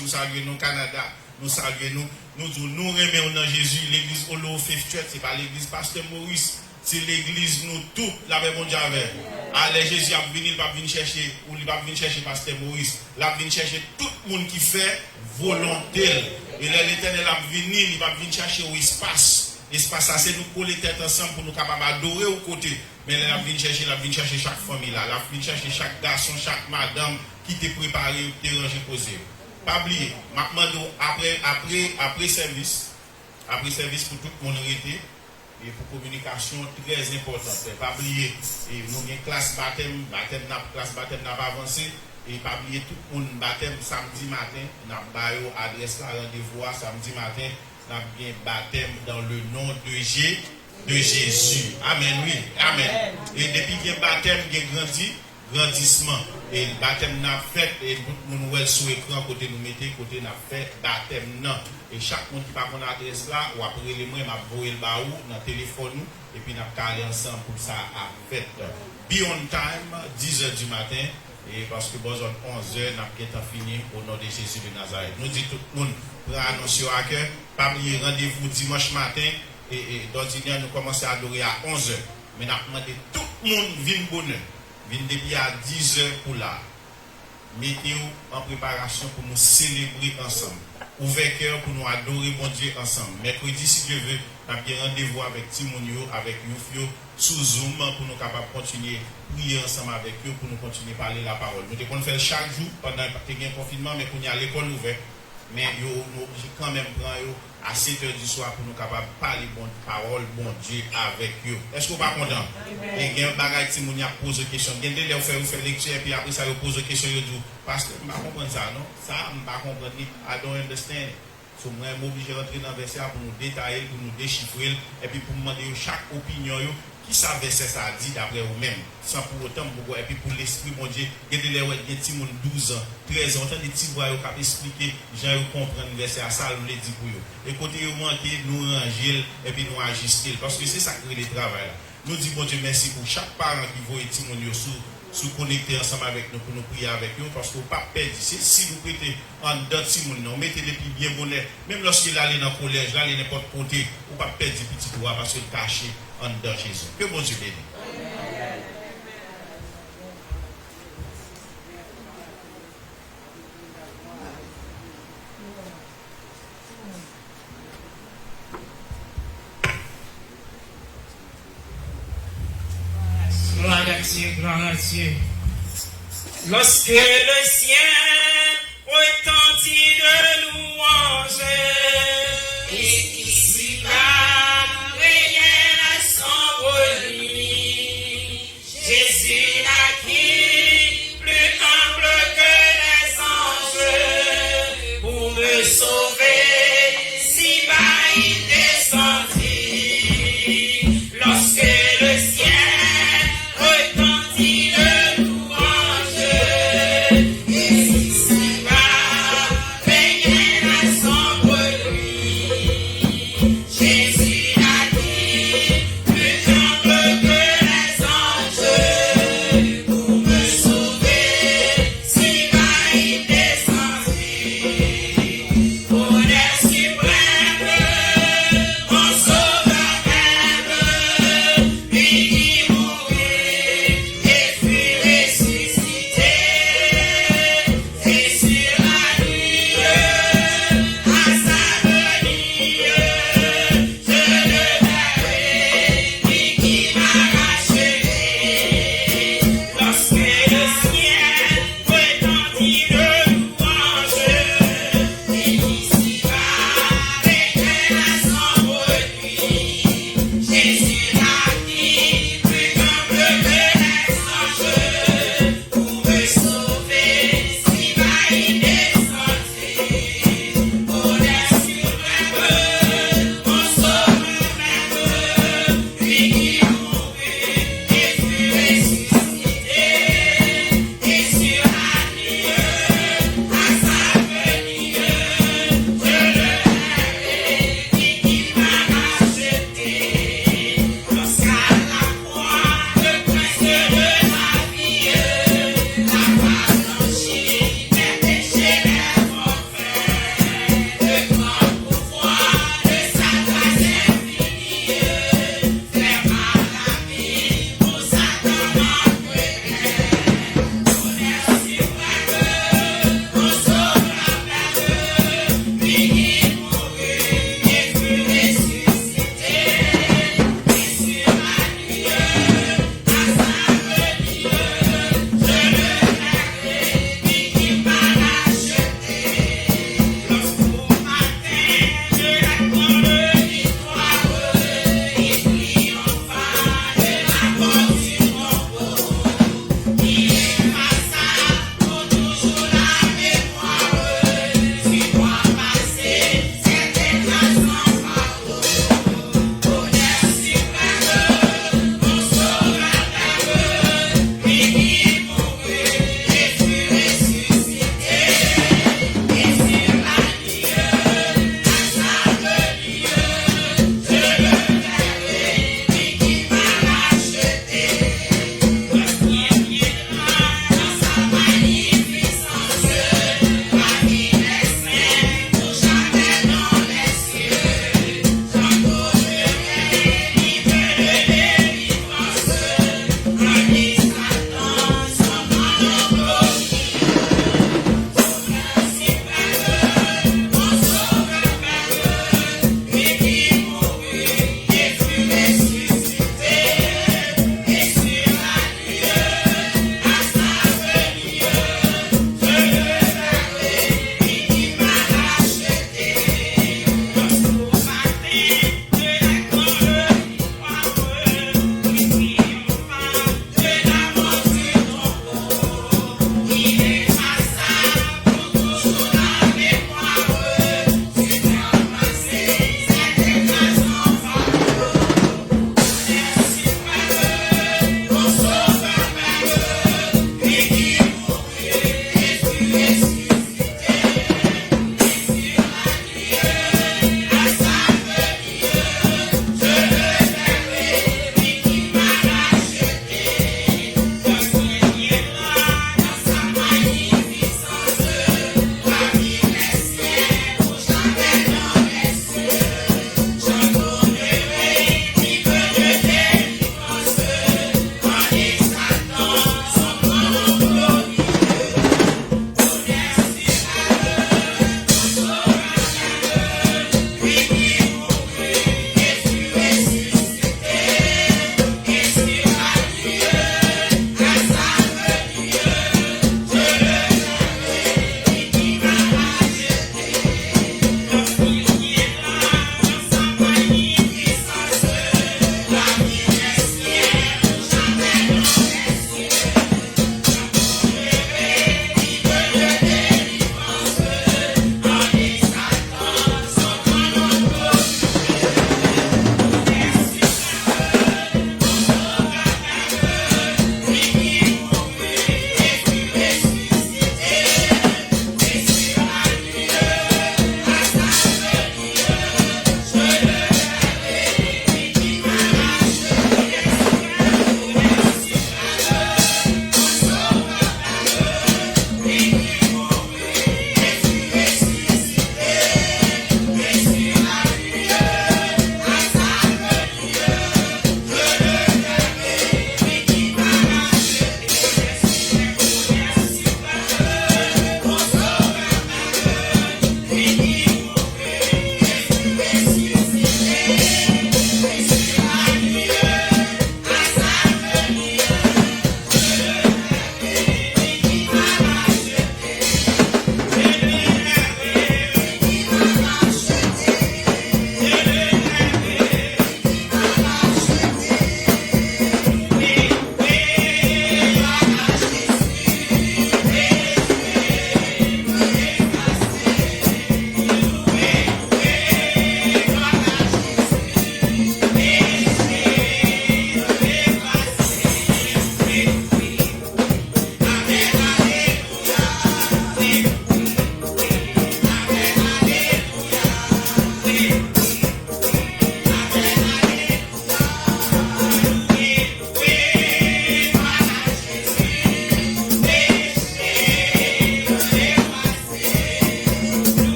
nous saluons nous, Canada, nous saluons nous remettons dans Jésus. L'église All Over Faith Church, ce n'est pas l'église Pasteur Maurice, c'est l'église nous tous, la paix bon Dieu avec. Allez, Jésus a venu, il va venir chercher, ou il va venir chercher Pasteur Maurice, il va venir chercher tout le monde qui fait volonté. Et l'Éternel a venu, il va venir chercher au espace. L'espace, ça c'est nous coller tête ensemble pour nous capables d'adorer aux côtés. Mais elle a venu chercher chaque famille là, elle a venu chercher chaque garçon, chaque madame qui t'est préparé, qui t'est rangé posé. Pas oublier, après service pour tout le monde arrêter. Et pour communication très importante. Pas oublier, nous avons une classe baptême n'a pas avancé. Et pas oublier tout le monde baptême samedi matin. Nous avons adresse la rendez-vous samedi matin. Nous avons bien baptême dans le nom de Jésus. Amen, oui. Amen. Et depuis qu'il y a baptême, il y a grandissement. Et le baptême n'a fait, et tout le monde voit sur l'écran, côté nous mettez, côté n'a fait baptême non. Et chaque monde qui va prendre l'adresse là, ou après les moyens, m'a voyé le baou dans le téléphone, et puis n'a calé ensemble pour ça à fait. Be on time, 10h du matin, et parce que besoin 11h, n'a pas fini au nom de Jésus de Nazareth. Nous dit tout le monde, pour annoncer à cœur, pas oublier rendez-vous dimanche matin, et d'ordinaire nous commençons à adorer à 11h. Mais n'a demandé tout le monde vienne bonheur. Viens depuis à 10h pour là. Mettez-vous en préparation pour nous célébrer ensemble. Ouvert cœur pour nous adorer mon Dieu ensemble. Mercredi, si Dieu veut, nous avons rendez-vous avec Timonio, avec Youfio, sous Zoom, pour nous capables de continuer à prier ensemble avec eux, pour nous continuer à parler la parole. Nous devons faire chaque jour pendant le confinement, mais qu'on y a l'école ouverte. Mais nous quand même prendre à 7h du soir pour nous capables de parler bonne parole, bon Dieu avec eux. Est-ce que vous pas content? Et il y a un bagage qui nous pose des questions. Il y a des gens qui font lecture et puis après ça, ils posent des questions. Ils disent, parce que je ne comprends pas ça, non? Ça, je ne comprends pas. I don't understand. So, moi, je suis obligé de rentrer dans le verset pour nous détailler, pour nous déchiffrer et puis pour demander chaque opinion. Qui savait ce que ça dit d'après vous-même, sans pour autant, et puis pour l'esprit, mon Dieu, il y a des petits 12 ans, 13 ans, des petits voix qui expliquer, gens comprendre le verset à ça, nous les dit pour eux. Et côté vous manquez, nous ranger et puis nous agir, parce que c'est ça qui est le travail là. Nous disons, mon Dieu, merci pour chaque parent qui voit les petits sous connecter ensemble avec nous pour nous prier avec eux, parce que vous ne pouvez pas perdre. Si vous prêtez en dedans de vous mettez des pieds bien bonheur, même lorsqu'il allait dans le collège, là, il n'importe côté, vous ne pouvez pas perdre des petits doigts parce que caché en dedans Jésus. Que bon Dieu bénisse. Gloire à Dieu. Lorsque le ciel retentit de louanges et qu'ici-bas régnait la sombre nuit, Jésus naquit plus humble que les anges pour me sauver. Si bas il descendit. Lorsque le ciel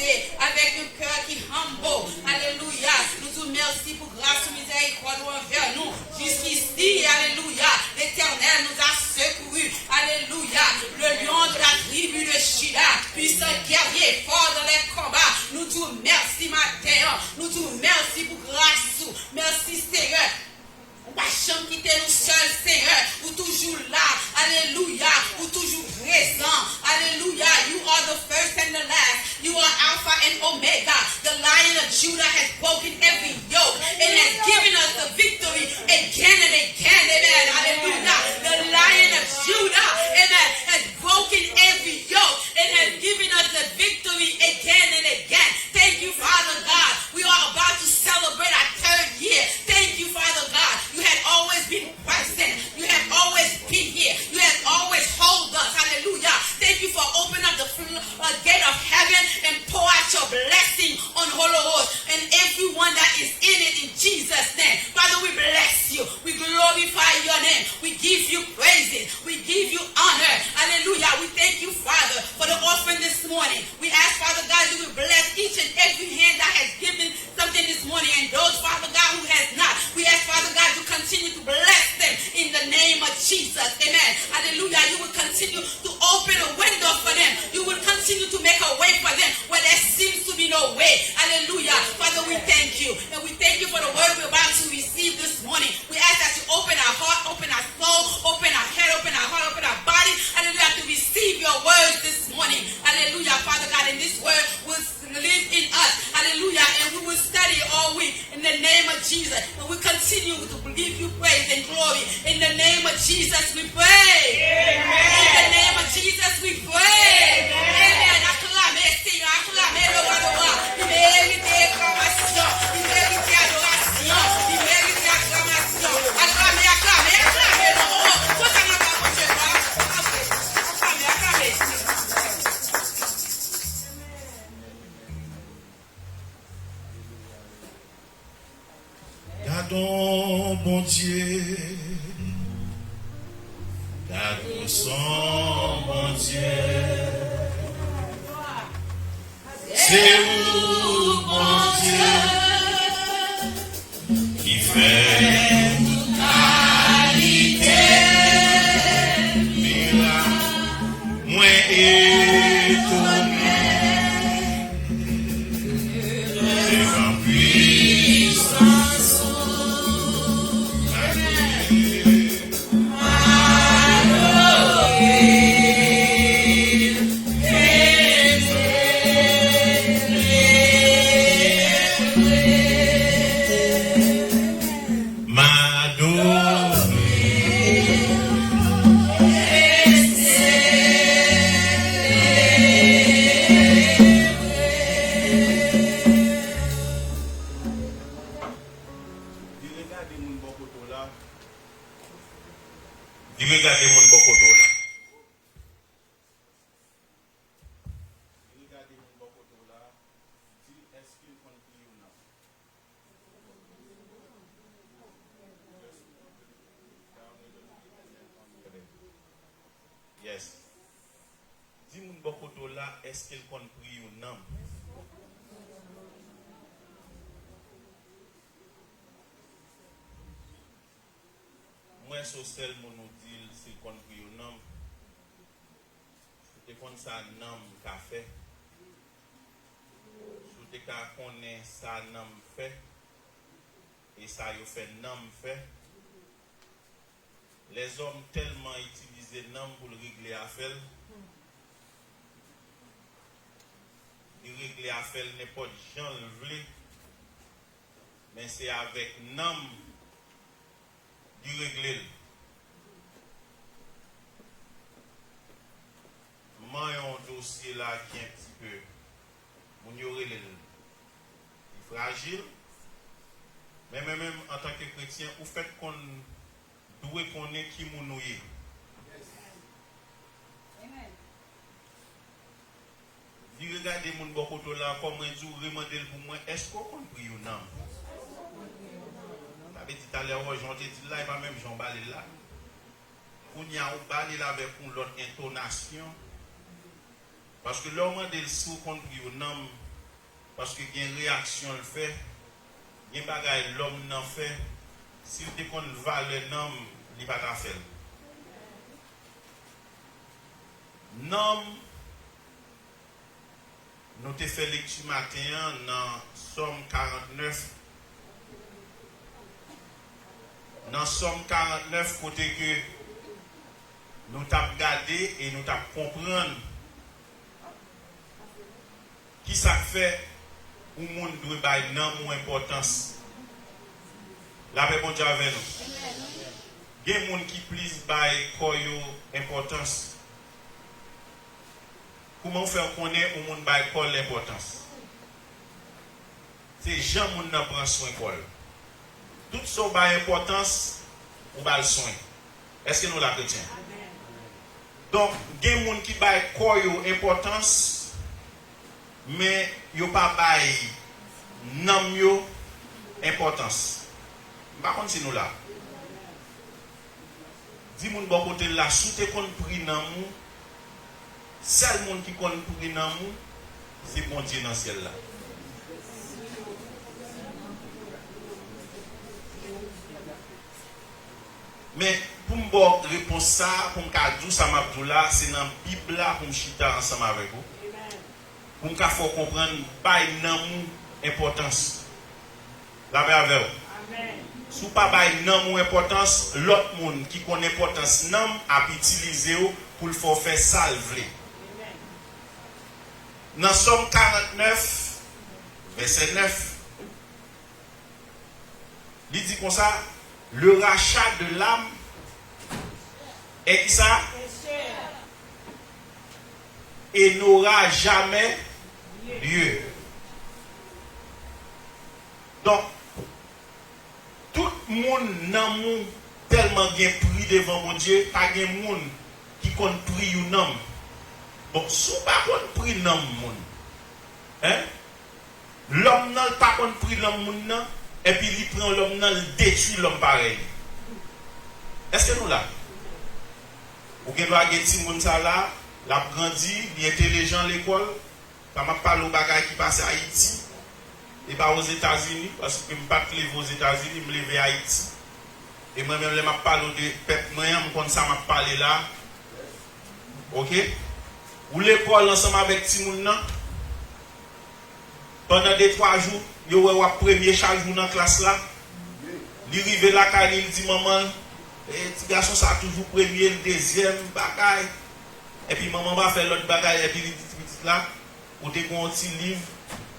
commencer avec un cœur qui humble. Alléluia. Nous te merci pour grâce et miséricorde envers nous. Jusqu'ici, alléluia. L'Éternel nous a secourus. Alléluia. Le lion de la tribu de Juda, puissant guerrier, fort dans les combats. Nous te merci matin. Nous te merci pour grâce. Merci Seigneur. Pas jamais quitter nous seuls, Seigneur. Ou toujours là. Alléluia. Ou toujours présent. Alléluia. You are the first and the last. You are Alpha and Omega. The Lion of Judah has broken every yoke and has given us the victory again and again. Amen. Hallelujah. The Lion of Judah, amen, has broken every yoke and has given us the victory again and again. Thank you, Father God. We are about to celebrate our third year. Thank you, Father God. You have always been present. You have always been here. You have always held us. Hallelujah. Thank you for opening up the gate of heaven and pour out your blessing on Holocaust and everyone that is in it in Jesus' name. Father, we bless you. We glorify your name. We give you praises. We give you honor. Hallelujah. We thank you, Father, for the offering this morning. We ask, Father God, you will bless each and every hand that has given something this morning, and those, Father God, who has not. We ask, Father God, you continue to bless them in the name of Jesus. Amen. Hallelujah. You will continue to open a window for them. You will continue to make a way for them where there seems to be no way. Hallelujah. Father, we thank you. And we thank you for the word we're about to receive this morning. We ask that you open our heart, open our soul, open our head, open our heart, open our body. Hallelujah. To receive your words this morning. Hallelujah. Father God, and this word will live in us. Hallelujah. And we will study all week in the name of Jesus. And we continue to give you praise and glory. In the name of Jesus we pray. Amen. In the name of Jesus we pray. Amen. Acclamez, Seigneur. Acclamez le roi de roi. Il mérite acclamation. Il mérite adoration. Il mérite acclamation. Acclamez, acclamez, acclamez le roi. Faut que nous approchions là. Acclamez, acclamez. Gardons, bon Dieu, gardons son bon Dieu. C'est vous, bon Dieu, qui fait qualité, miracle, moins étonné, c'est en puissance. Yes. Dis-moi beaucoup là, est-ce qu'il compte prier ou non? Moi, c'est celle mon nous dit s'il compte prier ou non. C'est comme ça non qu'a fait. C'est qu'à connaître ça non fait et ça y fait non fait. Les hommes tellement utilisent nom pour le régler affaire. Ils régler affaire n'importe gens le veulent. Mais c'est avec nom du régler. Moi, il y a un dossier là qui est un petit peu. Mon yoré il est fragile. Mais même en tant que chrétien, vous faites qu'on doit connaître qui nous est. Si regardez mon bokoto là, comme je dis, demandez pour moi, est-ce qu'on prie ou non? J'avais dit tout à l'heure, j'en ai dit là, il va même j'en balai là. On y a un balai là avec une autre intonation. Parce que l'homme de sous qu'on prie ou non, parce que il y a une réaction le fait, il y a un bagage l'homme n'en fait. Si vous qu'on valeur nom, il va pas faire. Nom, nous avons fait lecture matin dans Somme 49. Dans Somme 49, côté que nous t'avons regardé et nous t'avons compris qui ça fait où le monde doit donner non moins importance. La paix bon Dieu avec nous. Il y a des gens qui plaisent par importance. Comment faire connaître au monde par l'importance? C'est gens qui ne prennent soin de l'école. Tout ça par importance ou par le soin. Est-ce que nous la chrétiens? Donc, il y a des gens qui prennent importance, mais ils ne pas importance. Par contre, c'est nous là. Dis-moi de bon côté là, si tu comptes pour nous, seul monde qui compte pour nous, c'est bon Dieu dans le ciel là. Mais pour me répondre ça, pour me dire ça, c'est dans la Bible là pour me chita ensemble avec vous. Pour me faire comprendre pas une importance. La paix avec vous. Si vous n'avez pas d'importance, l'autre monde qui connaît l'importance a utilisé pour le faire salver. Dans Somme 49, verset 9, il dit comme ça, le rachat de l'âme est ça et n'aura jamais lieu. Donc, tout le monde n'a tellement bien pris devant mon Dieu, pas de monde qui compte prier ou non. Bon, si vous pas compte prier non monde, hein? L'homme n'a pas compte prier l'homme et puis il prend l'homme il détruit l'homme pareil. Est-ce que nous là? Ou que doit gagner petit monde ça là, l'a grandi, il est intelligent à l'école, ça m'a parlé au bagage qui passe à Haïti. Et pas aux États-Unis, parce que je ne peux pas lever aux États-Unis, je me lever à Haïti. Et moi-même, je me parle de peuple, je me ça m'a parlé là. Ok? Ou l'école ensemble avec Timoun, pendant 2-3 jours, il y a eu premier chaque jour dans la classe là. Il arrive là, il dit maman, petit garçon, ça a toujours premier, le deuxième, bagaille. Et puis maman va faire l'autre bagaille, et puis il dit petit là, ou t'es un petit livre.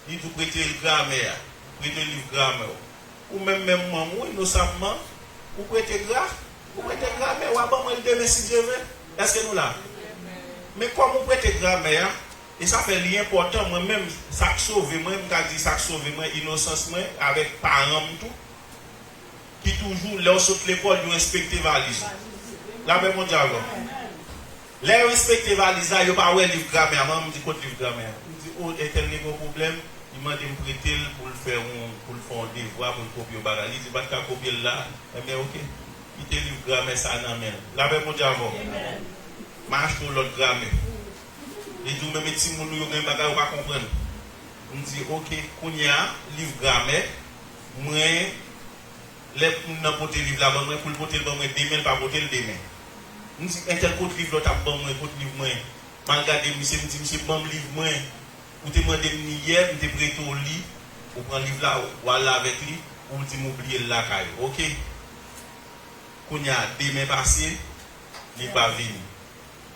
Il faut prêter le grammaire, prêter le livre grammaire. Ou même maman, innocemment, ou prêter le grammaire, ou avant moi le demain si Dieu veut. Est-ce que nous là? Mais comme on prête le grammaire, et ça fait l'important, moi-même, ça sauve, moi, je dis ça sauve, moi, innocence, moi, avec parents, tout, qui toujours, là, saute l'école, ils inspectent valise. Là, ben, mon diable. Là, ils inspectent valise, là, ils n'ont pas le livre grammaire, moi, je me dis, quoi, le livre grammaire? Oh, est-il un problème? Il m'a dit de me prêter pour le faire un devoir, pour le copier au bagage. Il dit, pas de copier là. Mais ok, il te livre grammaire, ça n'a rien. Là, ben, mon diable. Marche pour l'autre grammaire. Il dit, même si nous avons un bagage, on va comprendre. On dit, ok, qu'on y a livre grammaire, moi, les gens porter le livre là, pour le porter le bon, demain, pas porter le demain. On dit, un tel côté livre, l'autre bon, côté livre, moi. Je regarde, monsieur, me dit, monsieur, bon livre, moi. Ou te demandé hier, ou te prêté au lit, ou prend le livre là, ou aller avec lui, ou te m'oublier là, ok? Qu'on y a demain passé, il va venir.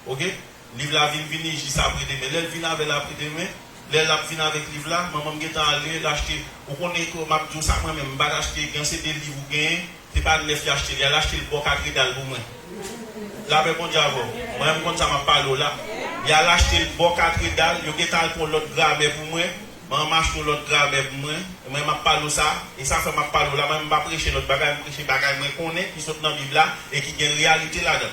Ok? Le livre là vient venir juste après demain. L'elle vient avec l'après-demain, l'elle vient avec le livre là, maman m'est allé l'acheter. Ou qu'on est comme m'a dit ça moi-même, je vais acheter, c'est des livres ou gain, c'est pas de neuf qui acheter, il a acheté le boc à crédit pour moi. Là, ben, bon Dieu, moi-même, quand ça m'a parlé là, il a acheté le boc à crédit, il a pour l'autre grammaire pour moi, je marche pour l'autre grammaire pour moi, moi, je m'a parlé ça, et ça fait ma parole là, moi, je vais prêcher l'autre bagage, je prêcher bagage, moi, qu'on est, qui sont dans la Bible là, et qui a une réalité là-dedans.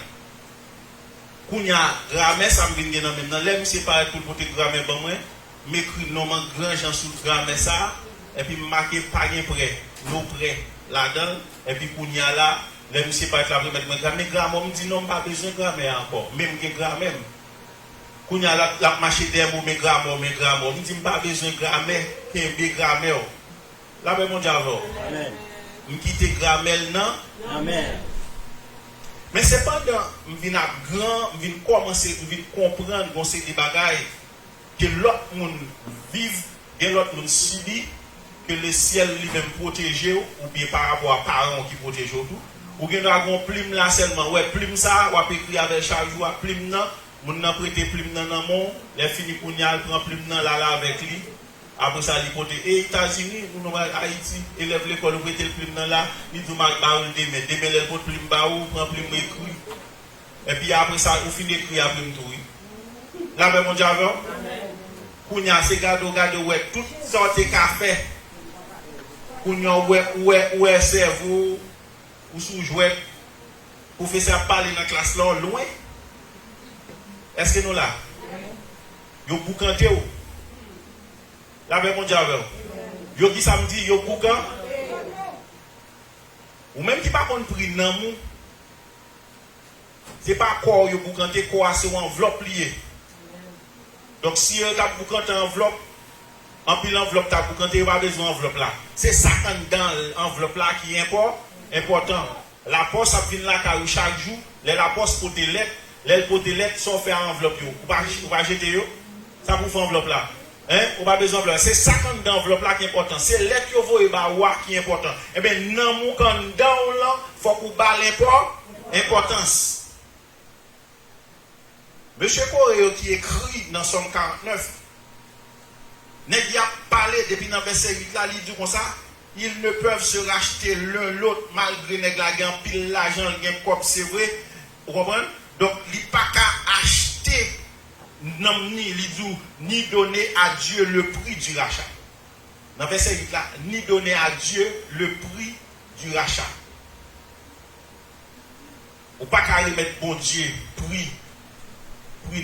Quand il y a grammaire, ça me vient dans le même temps, là, je ne sais pas pour le grammaire pour moi, m'écrit normalement grand gens sur le grammaire ça, et puis marquer pas bien prêt, nous prêts là-dedans, et puis quand il y a là, là, je ne sais pas être là pour mettre mon grammaire, me dit non, pas besoin de grammaire encore, même que grammaire. Qu'on y a la marché des mots, mes grammaires. Je dis, pas besoin de grammaire, qui est bien grammaire. Là, mon Dieu, amen. Je quitte grammaire, non? Amen. Mais cependant, je viens grand, je viens commencer, je viens comprendre qu'on sait des bagailles que l'autre monde vive, et l'autre monde subit, que le ciel lui-même protège, ou bien par rapport à parents qui protègent tout. Ou bien nous avons plume là seulement, ouais, plume ça, ou après écrire avec chaque jour, plume là, mon n'a prêté plume dans le monde, les fini pour n'y aller, prend plume là avec lui. Après ça, il côté et États-Unis, nous Haïti, élève l'école, prêter le plume dans là, il dit baoul demain, il porte plume baou, prend plume écrit. Et puis après ça, on finit d'écrire à plume tout. Là, ben mon Dieu, Kounya, c'est gado, ouais, toutes sortes de café. Kounya, ouais, cerveau, ou sous-jouet, professeur parler dans la classe là, loin. Est-ce que nous là? Yo boucanté ou? Là, ben mon Dieu, yo qui samedi, yo boucan. Ou même qui pas compris nan mou. C'est pas quoi yo boucanté, quoi c'est une enveloppe liée. Donc si tu as boucanté enveloppe, en pile enveloppe, tu as boucanté, tu pas besoin d'enveloppe là. C'est ça dans l'enveloppe là qui est important. La poste ça vient là chaque jour, la poste pour tes lettres, les lettres sont faites en enveloppe. Ou pas jeter yo, ça pour faire enveloppe là. Hein? Ou pas besoin d'enveloppe. C'est ça dans l'enveloppe là qui est important. C'est lettres que vous voyez qui est important. Eh bien, non, mon quand dans là, faut qu'on bat l'importance. Monsieur Corée qui écrit dans Somme 49, il a parlé depuis dans verset 8 là, il dit comme ça, ils ne peuvent se racheter l'un l'autre malgré nèg la gagne pile l'argent gagne cop c'est vrai, vous comprenez? Donc il pas qu'à acheter ni donner à Dieu le prix du rachat. Dans verset 8 là, ni donner à Dieu le prix du rachat. Ou pas qu'à remettre bon Dieu prix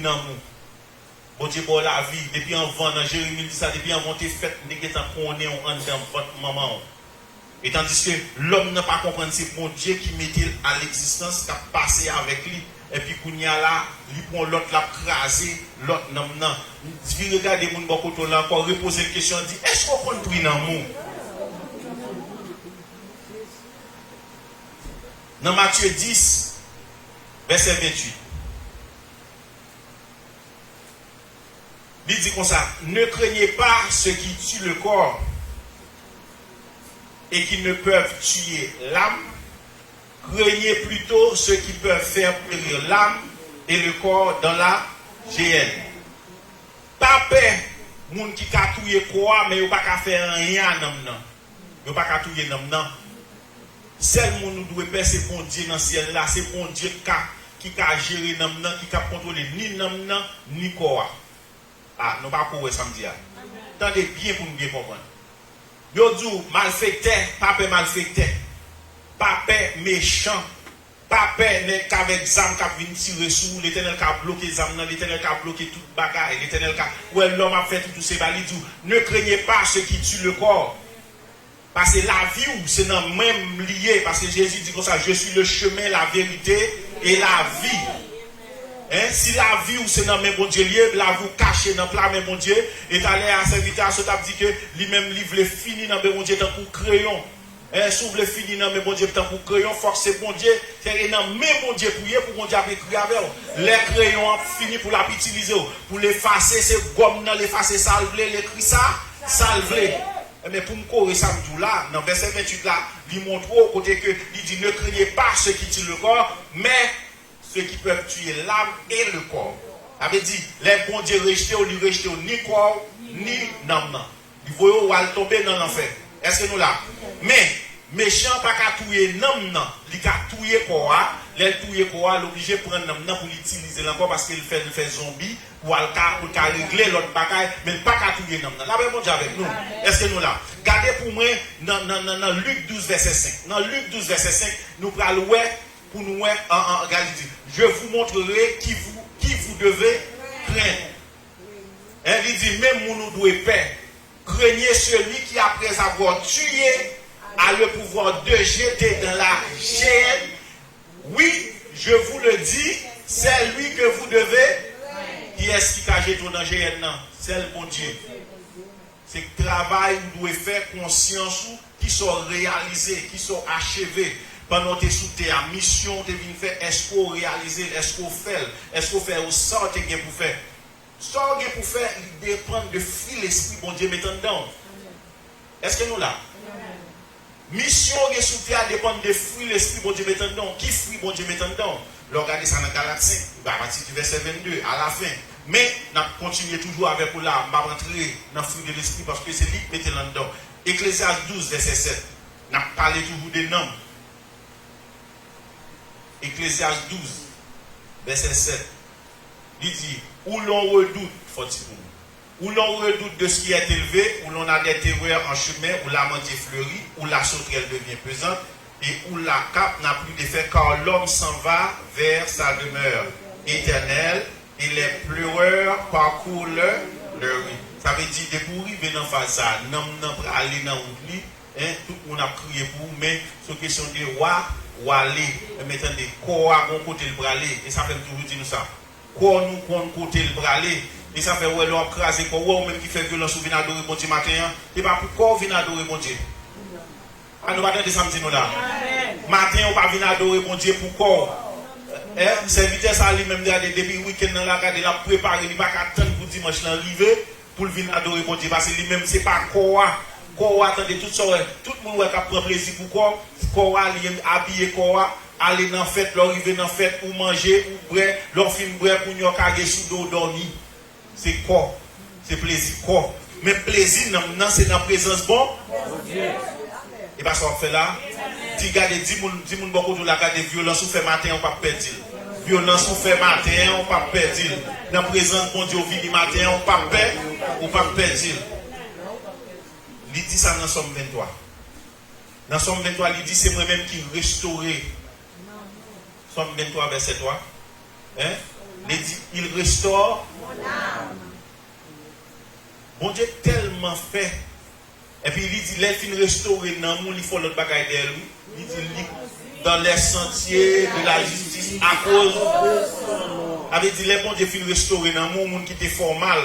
dans nous. Bon Dieu pour la vie, depuis en vent, dans Jérémie dit ça, depuis en vent, t'es fait, n'est pas qu'on est en dans votre maman. Et tandis que l'homme n'a pas compris, c'est bon Dieu qui mettait à l'existence, qui a passé avec lui. Et puis qu'on y a là, il prend l'autre, l'a crasé, l'autre non. Si regardez mon bokoto là, encore reposer une question, dit, est-ce qu'on prend prix dans nous? Dans Matthieu 10, verset 28. Il dit comme ça, ne craignez pas ceux qui tuent le corps et qui ne peuvent tuer l'âme, craignez plutôt ceux qui peuvent faire périr l'âme et le corps dans la géhenne. Pas peur, moun qui a tué quoi, mais il pas qu'à faire rien non. Il pas qu'à tuer non. Seul moun nous doit peur c'est bon Dieu dans le ciel là, c'est bon Dieu qui a géré non, qui a contrôlé ni non ni quoi. Ah, nous pas pour samedi. Attendez bien pour nous bien comprendre. Yo dit malfaiteur, papa malfaiteur. Papa méchant. Papa n'est qu'avec zam qui vient tirer sous, l'Éternel qui a bloqué zam, l'Éternel qui a bloqué toute bagaille, l'Éternel qui a ouais l'homme a fait tout ces balises. Ne craignez pas ceux qui tuent le corps. Parce que la vie c'est dans même lié parce que Jésus dit comme ça, je suis le chemin, la vérité et la vie. Hein? Si la vie ou c'est dans mes bon Dieu lié, la vous cachez dans plat mes bon Dieu, et allé à serviteur à ce t'a dit que lui-même livre le fini dans mes bon Dieu tant pour crayon. Hein? S'ouvre le fini dans mes bon Dieu tant pour crayon, force bon Dieu, c'est dans mes bon Dieu prier pour bon Dieu écrire avec les crayons fini pour la utiliser pour l'effacer, c'est gomme dans l'effacer salver l'écrit ça, salver. Mais pour me courir samedi là, dans verset 28 là, il montre au côté que il dit ne craignez pas ceux qui tuent le corps, mais ceux qui peuvent tuer l'âme et le corps. Avait dit, les bons dieux rejetés ou lui rejetés ni corps, ni n'âme. Ils voient où elle tomber dans l'enfer. Est-ce que nous là? Mais, méchant pas qu'à tuer n'âme, il qu'à tuer corps, les tuer corps, l'obligé de prendre n'âme pour l'utiliser encore parce qu'il fait zombie, pour régler l'autre bagaille, mais pas qu'à tuer n'âme. Là, ben bon Dieu avec nous. Est-ce que nous là? Gardez pour moi dans Luc 12, verset 5. Dans Luc 12, verset 5, nous prenons pour nous en Galilée. Je vous montrerai qui vous devez craindre. Il dit, même nous devons peur. Craignez celui qui, après avoir tué, a le pouvoir de jeter dans la géhenne. Oui, je vous le dis, c'est lui que vous devez. Qui est-ce qui a jeté dans GN? C'est le bon Dieu. C'est le travail que vous devez faire, conscience qui sont réalisés, qui sont achevés. Pendant que tu es sous ta mission, tu viens faire, est-ce qu'on réalise, est-ce qu'on fait, est-ce qu'on fait, ou ça tu es pour faire. Ça tu es pour faire, il dépend de fil l'esprit, bon Dieu mettant dedans. Est-ce que nous là? Mission qui sous terre dépend de fruits l'esprit bon Dieu mettant dedans. Qui fruit bon Dieu mettant dedans? Regardez ça dans Galates 5, à partir du verset 22, à la fin. Mais nous continuons toujours avec pour là, on va rentrer dans le fruit de l'esprit parce que c'est lui qui mettait là-dedans. Ecclésiaste 12, verset 7. Nous parlé toujours des noms. Ecclésiaste 12, verset 7. Il dit, où l'on redoute, faut-il, où l'on redoute de ce qui est élevé, où l'on a des terreurs en chemin, où la menthe fleurit, où la sauterelle devient pesante, et où la cape n'a plus d'effet, car l'homme s'en va vers sa demeure éternelle, et les pleureurs parcourent leur rue. Ça veut dire, des pourris viennent en face ça, non, aller dans l'oubli, tout le monde a crié pour vous, mais c'est une question de roi, ou aller, mettant des corps à bon côté le bralé, et ça fait toujours dire nous ça. Corps nous, côté le bralé. Et ça fait ouais l'homme crasé quoi ou même qui fait violence ou vient adorer bon Dieu matin et pas pour corps vient adorer bon Dieu. Ah nous pas de samedi nous là. Matin on pas venir adorer bon Dieu pour corps. Serviteur ça lui même depuis week-end dans la garde il a préparé il pas attendre pour dimanche l'arrivée pour venir adorer bon Dieu parce que lui même c'est pas corps attendez tout ça tout le monde ouais qui prend plaisir pour corps habiller corps aller dans fête leur arriver dans fête ou manger ou boire leur film boire pour nous caguer sous dos dormir. C'est quoi? C'est plaisir quoi? Mais plaisir, non, c'est dans la présence bon. Et bien, ça on fait là. Tu regardes 10 personnes beaucoup de la garde de violence ou fait matin, on ne pas perdre. Violence ou fait matin, on ne pas perdre. Dans la présence bon Dieu, vini matin, on ne pas perdre. Il dit ça dans Somme 23. Dans Somme 23, il dit c'est moi-même qui restaure. Somme 23, verset 3. Il dit, il restaure mon âme. Bon Dieu tellement fait. Et puis il dit, les fins restaurés dans le monde, il faut l'autre bagaille derrière lui. Il dit, dans les sentiers de la justice, à cause. Avait dit, les bon Dieu fin restaurés dans le monde qui était formal,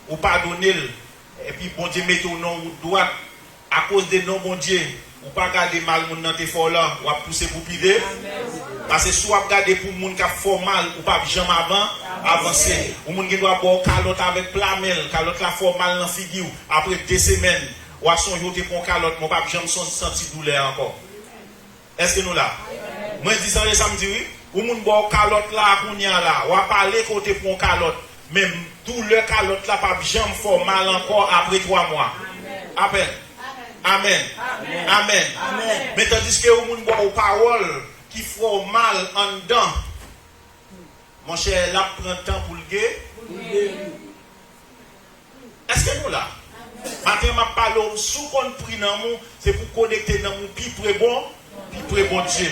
ou pardonner. Et puis bon Dieu met au nom ou droite, à cause des noms bon Dieu. Ou pas garder mal moun nan te fort là, ou a pousser pour pider. Parce que soit garder pour moun qui a fort mal ou pas jamais avant avancer. Ou moun qui doit boire calotte avec plamel, calotte la fort mal dans figure après 2 semaines. Ou a son jour te prend calotte, mon pas jamais senti douleur encore. Est-ce que nous là? Moi je dis ça le samedi oui. Ou moun boire calotte là kounya là, ou a parler côté prend calotte, même douleur calotte là pas jamais fort mal encore après 3 mois. À peine. Amen. Amen. Amen. Mais tandis que vous avez une parole qui font mal en dedans, mon cher, là, prend temps pour le gué. Est-ce que nous là? Maintenant, je parle sous qu'on prie dans nous, c'est pour connecter dans nous, puis très bon Dieu.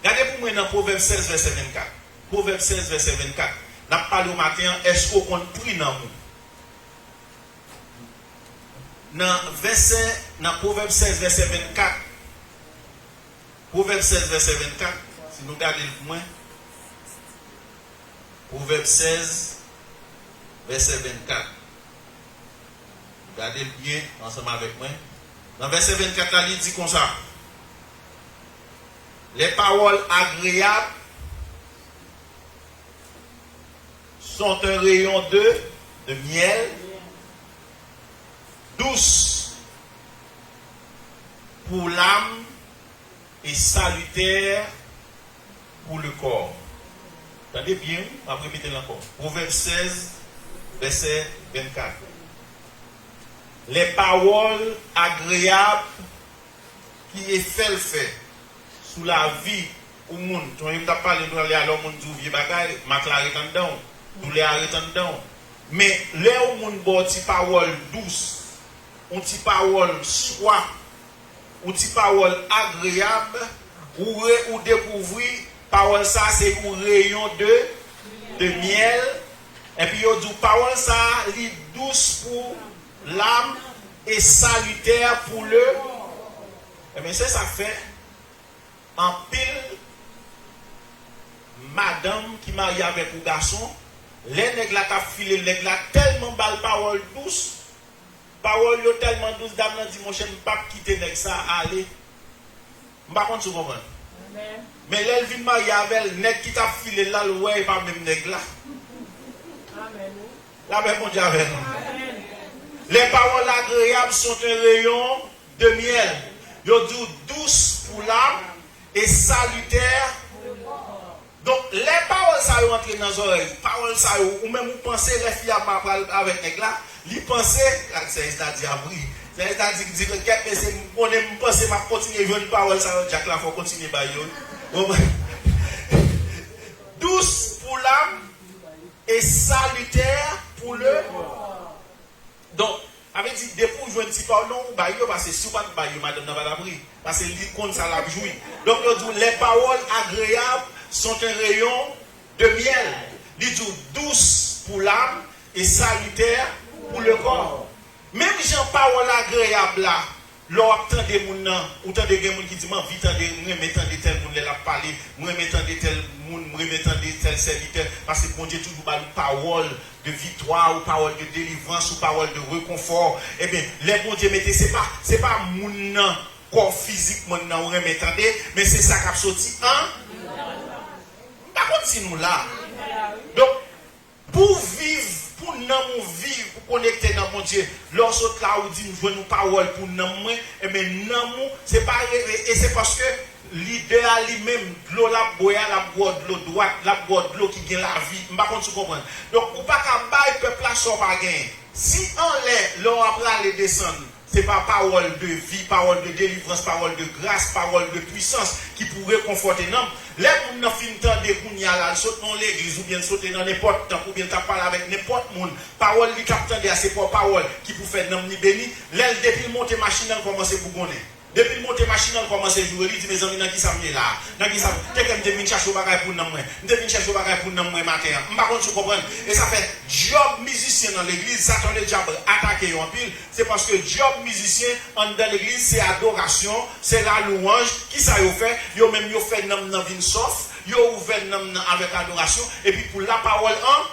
Regardez pour moi dans Proverbe 16, verset 24. Proverbe 16, verset 24. Je parle au matin, est-ce qu'on prie dans nous? Dans Proverbe 16, verset 24. Proverbe 16, verset 24. Si nous regardons le moins. Proverbe 16, verset 24. Regardez bien ensemble avec moi. Dans verset 24, là, il dit comme ça. Les paroles agréables sont un rayon de miel. Douce pour l'âme et salutaire pour le corps. Attendez bien, après mettez-le encore. Proverbe 16, verset 24. Les paroles agréables qui est fait sous la vie au monde. Tu as parlé de aller à l'homme du vieux bagaille, ma clarté en dedans, nous les arrêtons dedans. Mais là où monde boit des paroles douces, une petite parole soit, une petite parole agréable, ou découvrir, parole ça c'est un rayon de miel, et puis on dit parole ça, est douce pour l'âme et salutaire pour le. Et bien ça fait en pile, madame qui marie avec un garçon, Les nègres là, t'as filé le nègre là, tellement belle parole douce. Parole yo tellement douce, dame nan dit, mon cher, pas quitter nègre ça, allez. M'pas contre vous comprendre. Mais l'elle vient marier avec le nègre qui t'a filé là, le ouais, pas même nègre là. Amen. La même mon Dieu avec nous. Les paroles agréables sont un rayon de miel. Yo dit douce pour l'âme et salutaire. Donc, les paroles ça y rentrent dans les oreilles. Paroles ça ou même vous pensez les filles avec nègre là, li pensez, c'est-à-dire abri. C'est-à-dire que on aime penser m'a continuer une parole ça Jack là faut continuer ba yo. Douce pour l'âme et salutaire pour le donc avec dit depuis jouer un petit pardon ba yo parce que si pas ba yo madame n'a pas l'abri parce que li compte ça la jouir. Donc les paroles agréables sont un rayon de miel. Li dit douce pour l'âme et salutaire pour le corps. Même j'en parole agréable là, l'obtend des moun nan, ou tant de gens qui disent man vite de remettant de tel moun la parler, remettant de tel moun, remettant de tel serviteur parce que bon Dieu toujours ba parole de victoire ou parole de délivrance ou parole de réconfort. Eh bien, les bon Dieu mettez c'est pas moun nan corps physique moun nan remettant mais c'est ça qui a sorti hein. Par contre si nous là. Donc pour vivre pour nous vivre, pour connecter dans mon Dieu, lorsque là où dit nous jouons nos paroles pour nous, et bien nous, c'est pas et c'est parce que l'idéal lui-même, l'eau la boya, la boire de l'eau droite, la boire de l'eau qui gagne la vie, je ne sais pas si tu comprends. Donc, on ne peut pas bailler le peuple là sans pas gagner. Si on l'est, l'on après les descendre, ce n'est pas parole de vie, parole de délivrance, parole de grâce, parole de puissance qui pourrait conforter l'homme. Les gens qui ont fini de qu'on y a là, sauter dans l'église ou bien sauter dans n'importe temps, ou bien parler avec n'importe monde. Parole qui capte à ses propres paroles qui pour faire l'homme ni béni. L'aile depuis le monter machine, elle commence à bougonner. Depuis le monter machine, elle commence à jouer. Il dit mes amis, dans qui ça me là? Dans qui ça? Quelqu'un me dit chercher au bagage pour nous. Je viens chercher au bagage pour nous matin. Par contre, tu comprends? Et ça fait job musicien dans l'église. Ça tourne le diable attaquer en pile. C'est parce que job musicien dans l'église, c'est adoration, c'est la louange. Qui ça y fait? Yo même yo fait nam nan vin sauf. Yo ouvert nam avec adoration. Et puis pour la parole en.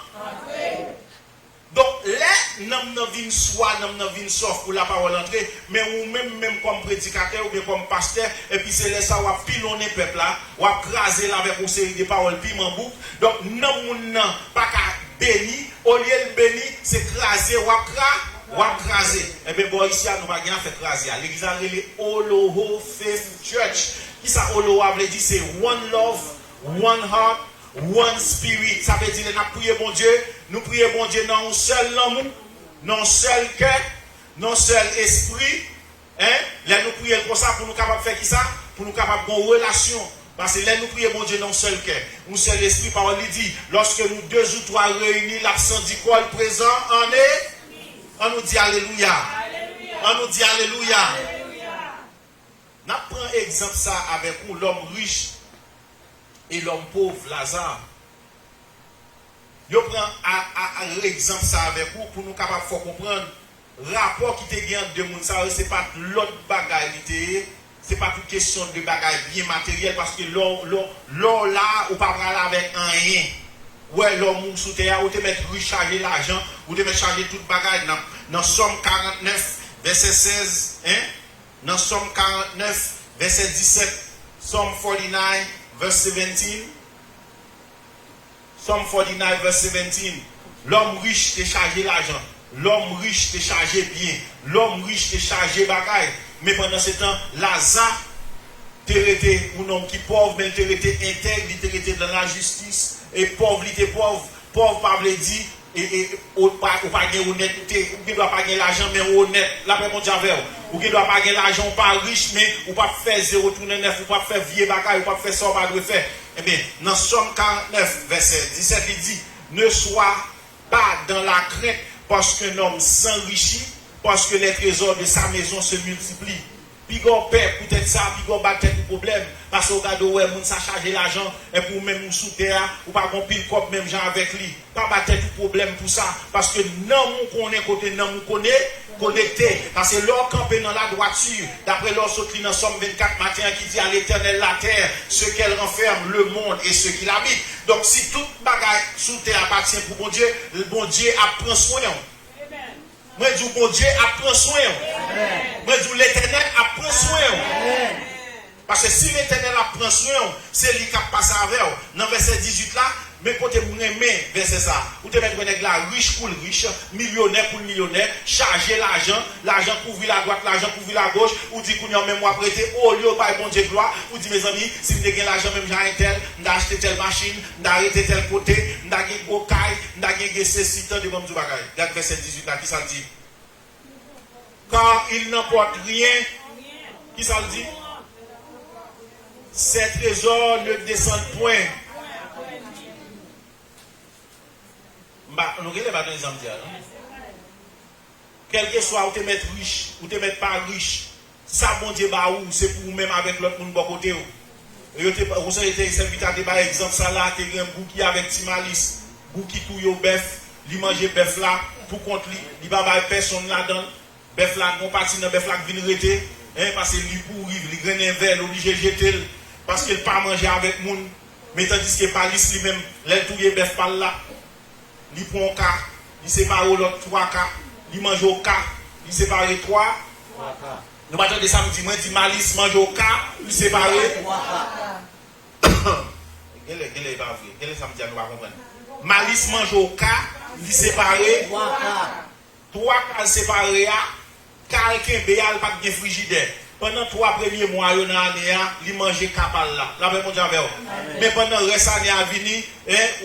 Donc, les nam nan vin soit, nam nan vin sauf pour la parole entrée, mais ou même comme prédicateur ou bien comme pasteur, et puis c'est les ça ou a pilonner peuple là, ou a craser là avec une série de paroles piment bouc. Donc, nan moun nan pas qu'à béni, au lieu de béni, c'est craser ou a craser. Et bien bon ici nous pas rien fait craser. L'église a les Oloho Faith Church. Qui ça Oloho veut dire c'est one love, one heart, one spirit. Ça veut dire nous prions bon Dieu, nous prions bon Dieu dans un seul amour, dans un seul cœur, dans un seul esprit. Hein? Là nous prions comme ça pour nous capables de faire qui ça? Pour nous capables de une relation. Parce que là nous prions bon Dieu dans un seul cœur, un seul esprit. Parole dit, lorsque nous deux ou trois réunis, l'absent d'icole présent en est. On nous dit alléluia. On nous dit alléluia. Nous prenons exemple ça avec nous, l'homme riche et l'homme pauvre, Lazare. Nous prenons exemple ça avec vous pour nous capables de comprendre le rapport qui te gagne de monde. Ce n'est pas l'autre bagaille, ce n'est pas toute question de bagaille bien matériel parce que l'or là, ou pas parler avec rien. Ouais, l'homme sous terre, ou te mettre recharger l'argent, ou te mettre charger toute bagaille dans Somme 49, verset 16, hein? Dans Somme 49, verset 17, Somme 49, verset 17. Somme 49, verset 17. L'homme riche te chargé l'argent, l'homme riche te chargé bien, l'homme riche te chargé bagaille. Mais pendant ce temps, Lazare, te été un homme qui pauvre, mais te été intègre, il te été dans la justice. Et pauvre, il était pauvre. Pauvre, pas veut dire, et ou pas gagner honnêteté, ou qui doit pas gagner l'argent, mais honnête. La paix, mon Dieu, ou qui doit pas gagner l'argent, pas riche, mais ou pas faire zéro tourner neuf, ou pas faire vieux bagaille, ou pas faire ça, ou pas de faire. Eh bien, dans Somme 49, verset 17, il dit, ne sois pas dans la crainte parce qu'un homme s'enrichit, parce que les trésors de sa maison se multiplient. puis gon paix peut-être ça, puis gon battre tout problème parce que regarde ouais moun ça charger l'argent et pour même sous terre ou pas gon pile cop même gens avec lui. Pas battre tout problème pour ça parce que non moun connaît côté non moun connaît connecté parce que leur camper dans la droiture d'après leur sorti dans Somme 24 matin qui dit à l'Éternel la terre ce qu'elle renferme le monde et ceux qui l'habitent. Donc si toute bagaille sous terre appartient pour bon Dieu, le bon Dieu prend soin. Moi je dis bon Dieu prend soin. Moi je dis l'Éternel prend soin. Parce que si l'Éternel prend soin, c'est lui qui passe avec. Dans verset 18 là, mais quand vous aimez verset ça, vous devez mettre là riche pour le riche, millionnaire pour le millionnaire, charger l'argent couvrir la droite, l'argent couvrir la gauche, ou dit qu'on y a même moi prêté, au lieu pas bon Dieu gloire, ou dit mes amis, si vous avez l'argent même j'ai un tel, j'ai acheté telle machine, j'ai arrêté tel côté, j'ai gagné au caille, j'ai gagné ceci, tant de bon du bagage. Regarde verset 18 là, qui ça le dit? Car il n'emporte rien, qui ça le dit? Ces trésors ne descendent point. Nous ne pas dans les ambias. Quel que soit où te mettre riche, ou te mettre pas riche, ça bon Dieu ba ou c'est pour même avec l'autre monde bon côté ou. Vous avez été serviteur de par exemple ça là, tu as un bouki avec petit malice, bouki tout yo bœuf, li manger bœuf là pour contre li ba ba personne là-dedans. Bœuf là on parti dans bœuf là qui vient rester, parce que lui pourri, li graine un verre obligé jeter parce qu'il pas manger avec monde. Mais tandis que malice lui même, les touyer bœuf par là. Il prend un cas, il sépare l'autre 3 cas, il mange au cas, il sépare 3 cas. Nous battons des samedis, moi dis malice mange au cas, il sépare 3 cas. Quel est pas vrai? Quel est samedi nous va comprendre? Malice mange au cas, il sépare 3 cas. 3 cas séparés à quelqu'un béal pas de frigidaire. Pendant 3 premiers mois dans l'année, il mange capal là. La même chose avec. Mais pendant le reste de l'année à venir,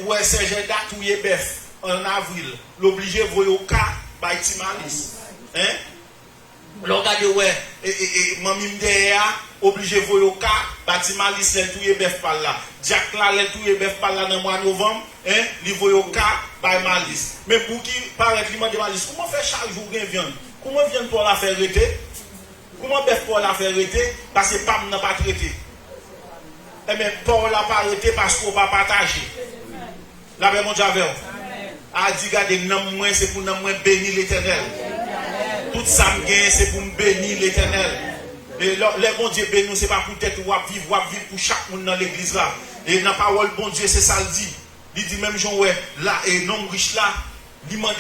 ouais c'est j'ai datoué bœuf. En avril, l'obligé voyer au cas par Timalis. Regardez, ouais, mamie m'déa, obligé voyer au cas par Timalis, les touye bœuf par là. Jack là, les touye bœuf par là dans le mois de novembre, il voyer au cas par Malis. Mais pour qui paraît qu'il m'a dit Malis, comment faire chaque jour une viande? Comment viande pour la faire arrêter? Comment bœuf pour la faire arrêter? Parce que Pam n'a pas traité. Eh bien, pour la pas arrêter parce qu'on va partager. La même chose avec a dit, regardez, non, c'est pour nous bénir l'Éternel. Tout ça, c'est pour nous bénir l'Éternel. Et le bon Dieu bénit nous, ce n'est pas pour tête ou vivre pour chaque monde dans l'église là. Et dans la parole, bon Dieu, c'est ça le dit. Il dit même, Jean, ouais, là, et non riche là, il demande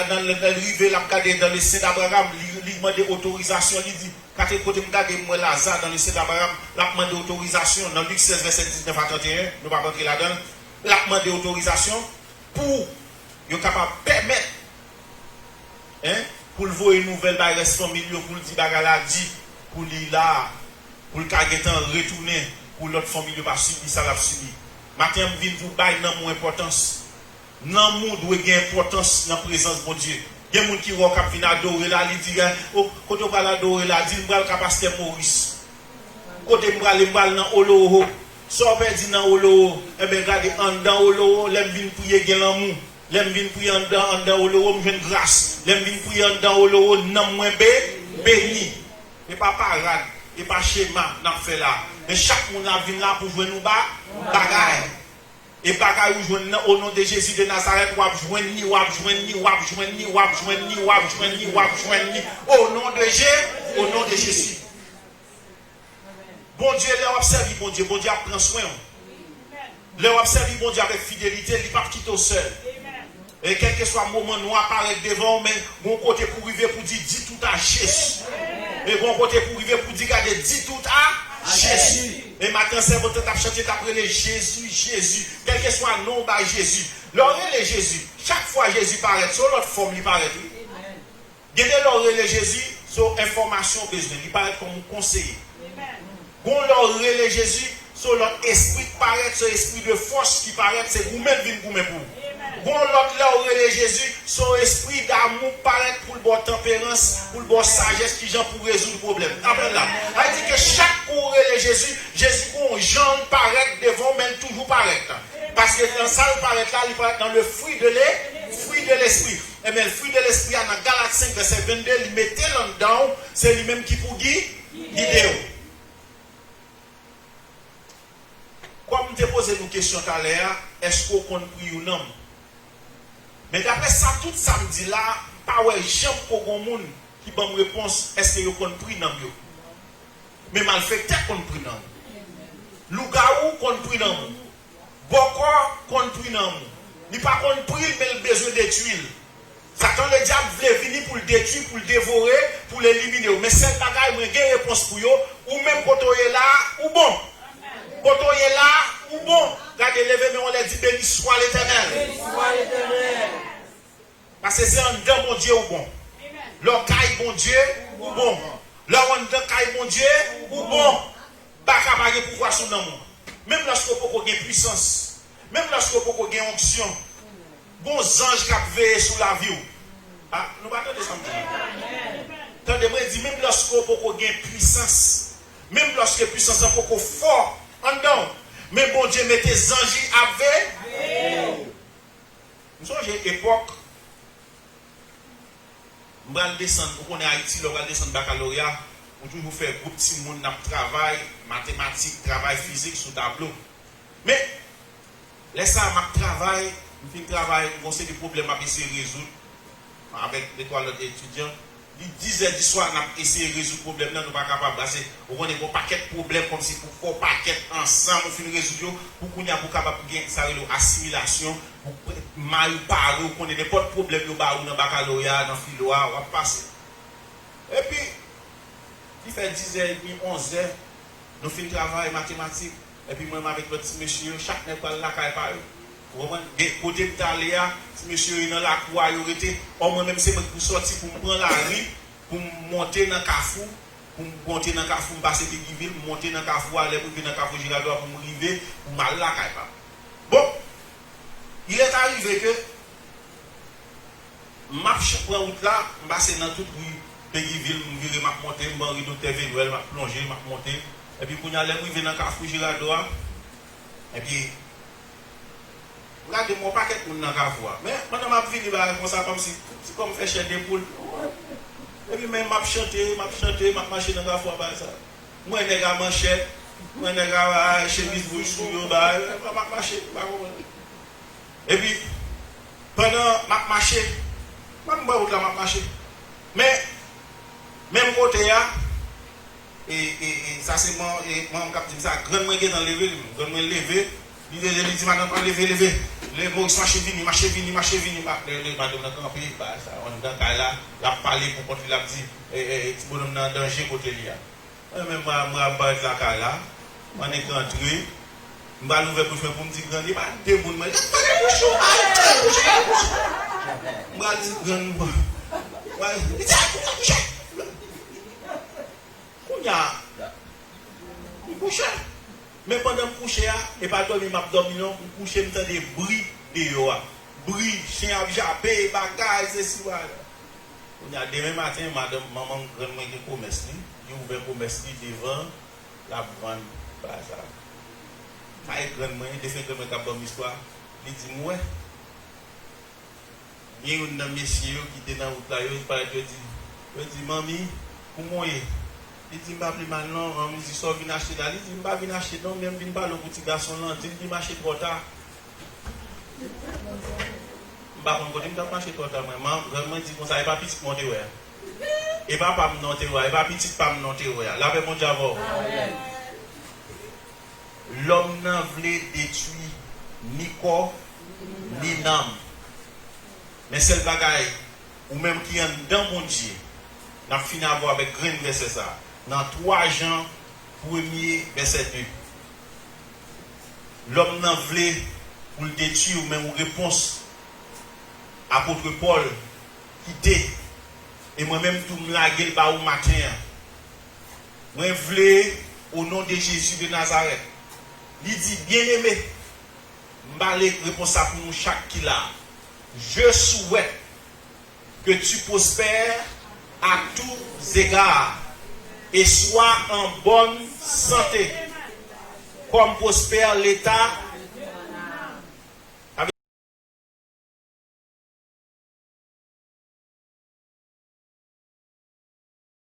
dans le rive, dans le sein d'Abraham, il demande autorisation. Il dit, quand tu regardes moi Lazare dans le sein d'Abraham, il demande autorisation. Dans Luc 16, verset 19 à 31, nous ne pas rentrer là-dedans. Il demande autorisation pour yo capable permettre pour le voir une nouvelle bagage famille pour le dire bagala dit pour lui là pour le caguetan retourner pour l'autre famille pas subi ça l'a subi matin vinn vous bail nan mon importance nan monde doit gain importance dans présence de Dieu il y a monde qui va cap venir adorer là il dit côté on va adorer là dit m'bral capacité Maurice côté m'bral dans olo so perdu dans olo et ben regardez en dans olo l'aime vinn prier gen l'amour. L'aime vin prier en dedans au l'eau, me grâce. L'aime vin prier en dedans au l'eau, non moins béni. Et pas parade, et pas schéma, n'a fait là. Et chaque monde a venu là pour jouer nous bagaille. Et bagaille ou jouer au nom de Jésus de Nazareth, ou jouer ni, ou jouer ni, ou jouer ni, ou jouer ni, ou jouer ni, ou jouer ni. Au nom de Jésus. Bon Dieu, les observe, bon Dieu prend soin. Les observe, bon Dieu avec fidélité, il ne pas quitter au seul. Et quel que soit le moment, nous apparaître devant, mais bon côté pour arriver pour dire, dis tout à Jésus. Et bon côté pour arriver pour dire, dis tout à Jésus. Et maintenant, c'est votre chanter d'après les Jésus. Quel que soit le nom de Jésus. L'oreille Jésus. Chaque fois Jésus paraît, sur l'autre forme, il paraît. Gardez l'oreille Jésus, sur information besoin. Il paraît comme un conseiller. Bon l'oreille Jésus, sur l'autre esprit qui paraît, sur l'esprit de force qui paraît, c'est vous-même qui vous pour. Bon, l'autre là, aurait Jésus, son esprit d'amour paraît pour le bon tempérance, pour le bon sagesse qui genre pour résoudre le problème. Après là, il dit que chaque aurait Jésus, qu'on genre paraît devant, même toujours paraît. Parce que dans ça, il paraît là, il paraît dans le fruit de l'esprit. Et bien, le fruit de l'esprit, dans Galates 5, verset 22, il mettait là-dedans, c'est lui-même qui pour guider. L'idée. Comme je te posé une question tout à l'heure, est-ce qu'on compris ou non? Mais d'après ça, tout samedi là, pas ouais, j'aime pour un monde qui donne une réponse, est-ce que vous compris non? Mais malfaiteur compris non. Lougaou compris non. Boko compris non. Il pas compris, mais le besoin de tuiles. Satan le diable veut venir pour le détruire, pour le dévorer, pour l'éliminer. Mais cette bagaille, moi, j'ai une réponse pour vous, ou même quand on est là, ou bon. Quand on est là, ou bon. Regardez, levez, mais on les dit, béni soit l'Éternel. Béni soit l'Éternel. Parce que c'est un don, mon Dieu, ou bon. Leur caille, bon Dieu, ou bon. Leur un don, caille, bon Dieu, ou bon. Pas capable de pouvoir sur nous. Même lorsque vous avez puissance, même lorsque vous avez onction, bons anges qui veillent sur la vie. Ah, nous pas attendre ça. Attendez-moi, dit même lorsque vous avez puissance, même lorsque puissance est beaucoup fort, en dedans, mais bon Dieu met tes anges avec. Nous sommes à l'époque, nous allons descendre, on est à Haïti, nous allons descendre baccalauréat, on toujours faire groupe petit monde dans travail, mathématiques, travail physique sur tableau. Mais, laissez ça, je travaille, je fais travail, on sait des problèmes à essayer de résoudre avec les trois autres étudiants. Il 10 h du soir, on a essayé de résoudre le problème, nous ne sommes pas capables de passer. On a un paquet de problèmes comme si pour faire paquet ensemble, on finit de résoudre, pour qu'on ait capable de faire assimilation, pour mal parler, qu'on ait n'importe quel problème dans le baccalauréat, dans le philo, on va passer. Et puis, il fait 10h30, 11h, nous finissons le travail mathématique, et puis moi avec le petit monsieur, chaque fois que la caille par eux. Côté de Taléa, si monsieur est dans la cour, il était, moi-même c'est pour sortir, pour me prendre la rue, pour monter dans le Carrefour, pour monter dans le Carrefour, pour passer de Guiville, pour monter dans le Carrefour, aller pour venir dans le Carrefour Girardot, pour me arriver, pour m'aller la caille. Bon, il est arrivé que, je prends route là, je passe dans toute rue, Péguiville, je virer, je monter, je rideau TV Noël, je plonger, je monter, et puis pour y aller, je vais dans le Carrefour Girardot, et puis, regardez mon paquet pour nous dans la voix. Mais pendant ma vie, comme ça, comme si, c'est comme faire chaîne des poules. Et puis même, je chanter, je marcher dans la voix. Moi, je suis à manchette, moi, je suis à chemise bouche sous le bas, je marcher. Et puis, pendant je marcher, je marcher. Mais, même côté, et ça, c'est moi, je dis ça, grand moyen dans lever, grand moyen lever. Il dit, madame, lever. Les mots sont vini, marcher vini. Le madame n'a pas pu, on est dans là, il a parlé pour contre la dit, et tu bonhomme dans danger côté là. Même moi, je la caille là, on est rentré, je vais l'ouvrir pour me dire, il va deux bouts, je vais dire, mais pendant que je couche, et pas dormir, je dormir, je couche, je me des bruits de bruit, chien à japper, bagaille, c'est si voilà. Demain matin, madame, maman, grand-mère de commerce, il a ouvert le commerce devant la vente. Ça est grand-mère, il a fait grand-mère qui a dormi l'histoire. Il dit, moi, il y a un monsieur qui était dans la route là, il dit, mamie, comment est-ce? Il dit, je ne vais pas maintenant, je dis, je vais acheter là. Il dit, je ne vais pas venir acheter, non, même je ne vais pas le petit garçon là. Il dit, je vais acheter trop tard. Je ne vais pas acheter trop tard. Je dis, ça n'est pas petit monter. Et pas pas me noter, et pas petit pas me noter. Là, mon Dieu, l'homme n'a voulu détruire ni corps, ni âme. Mais c'est le bagaille, ou même qui est dans mon Dieu, n'a fini à voir avec grain verset ça. Dans 3 Jean, 1er verset 2. L'homme n'a voulu pour le détruire, ou même une réponse à apôtre Paul, quitter. Et moi-même, tout me laguer par au matin. Moi, je voulais, au nom de Jésus de Nazareth, il dit, bien-aimé, je vais répondre ça pour nous chaque qui l'a. Je souhaite que tu prospères à tous égards et sois en bonne santé, comme prospère l'état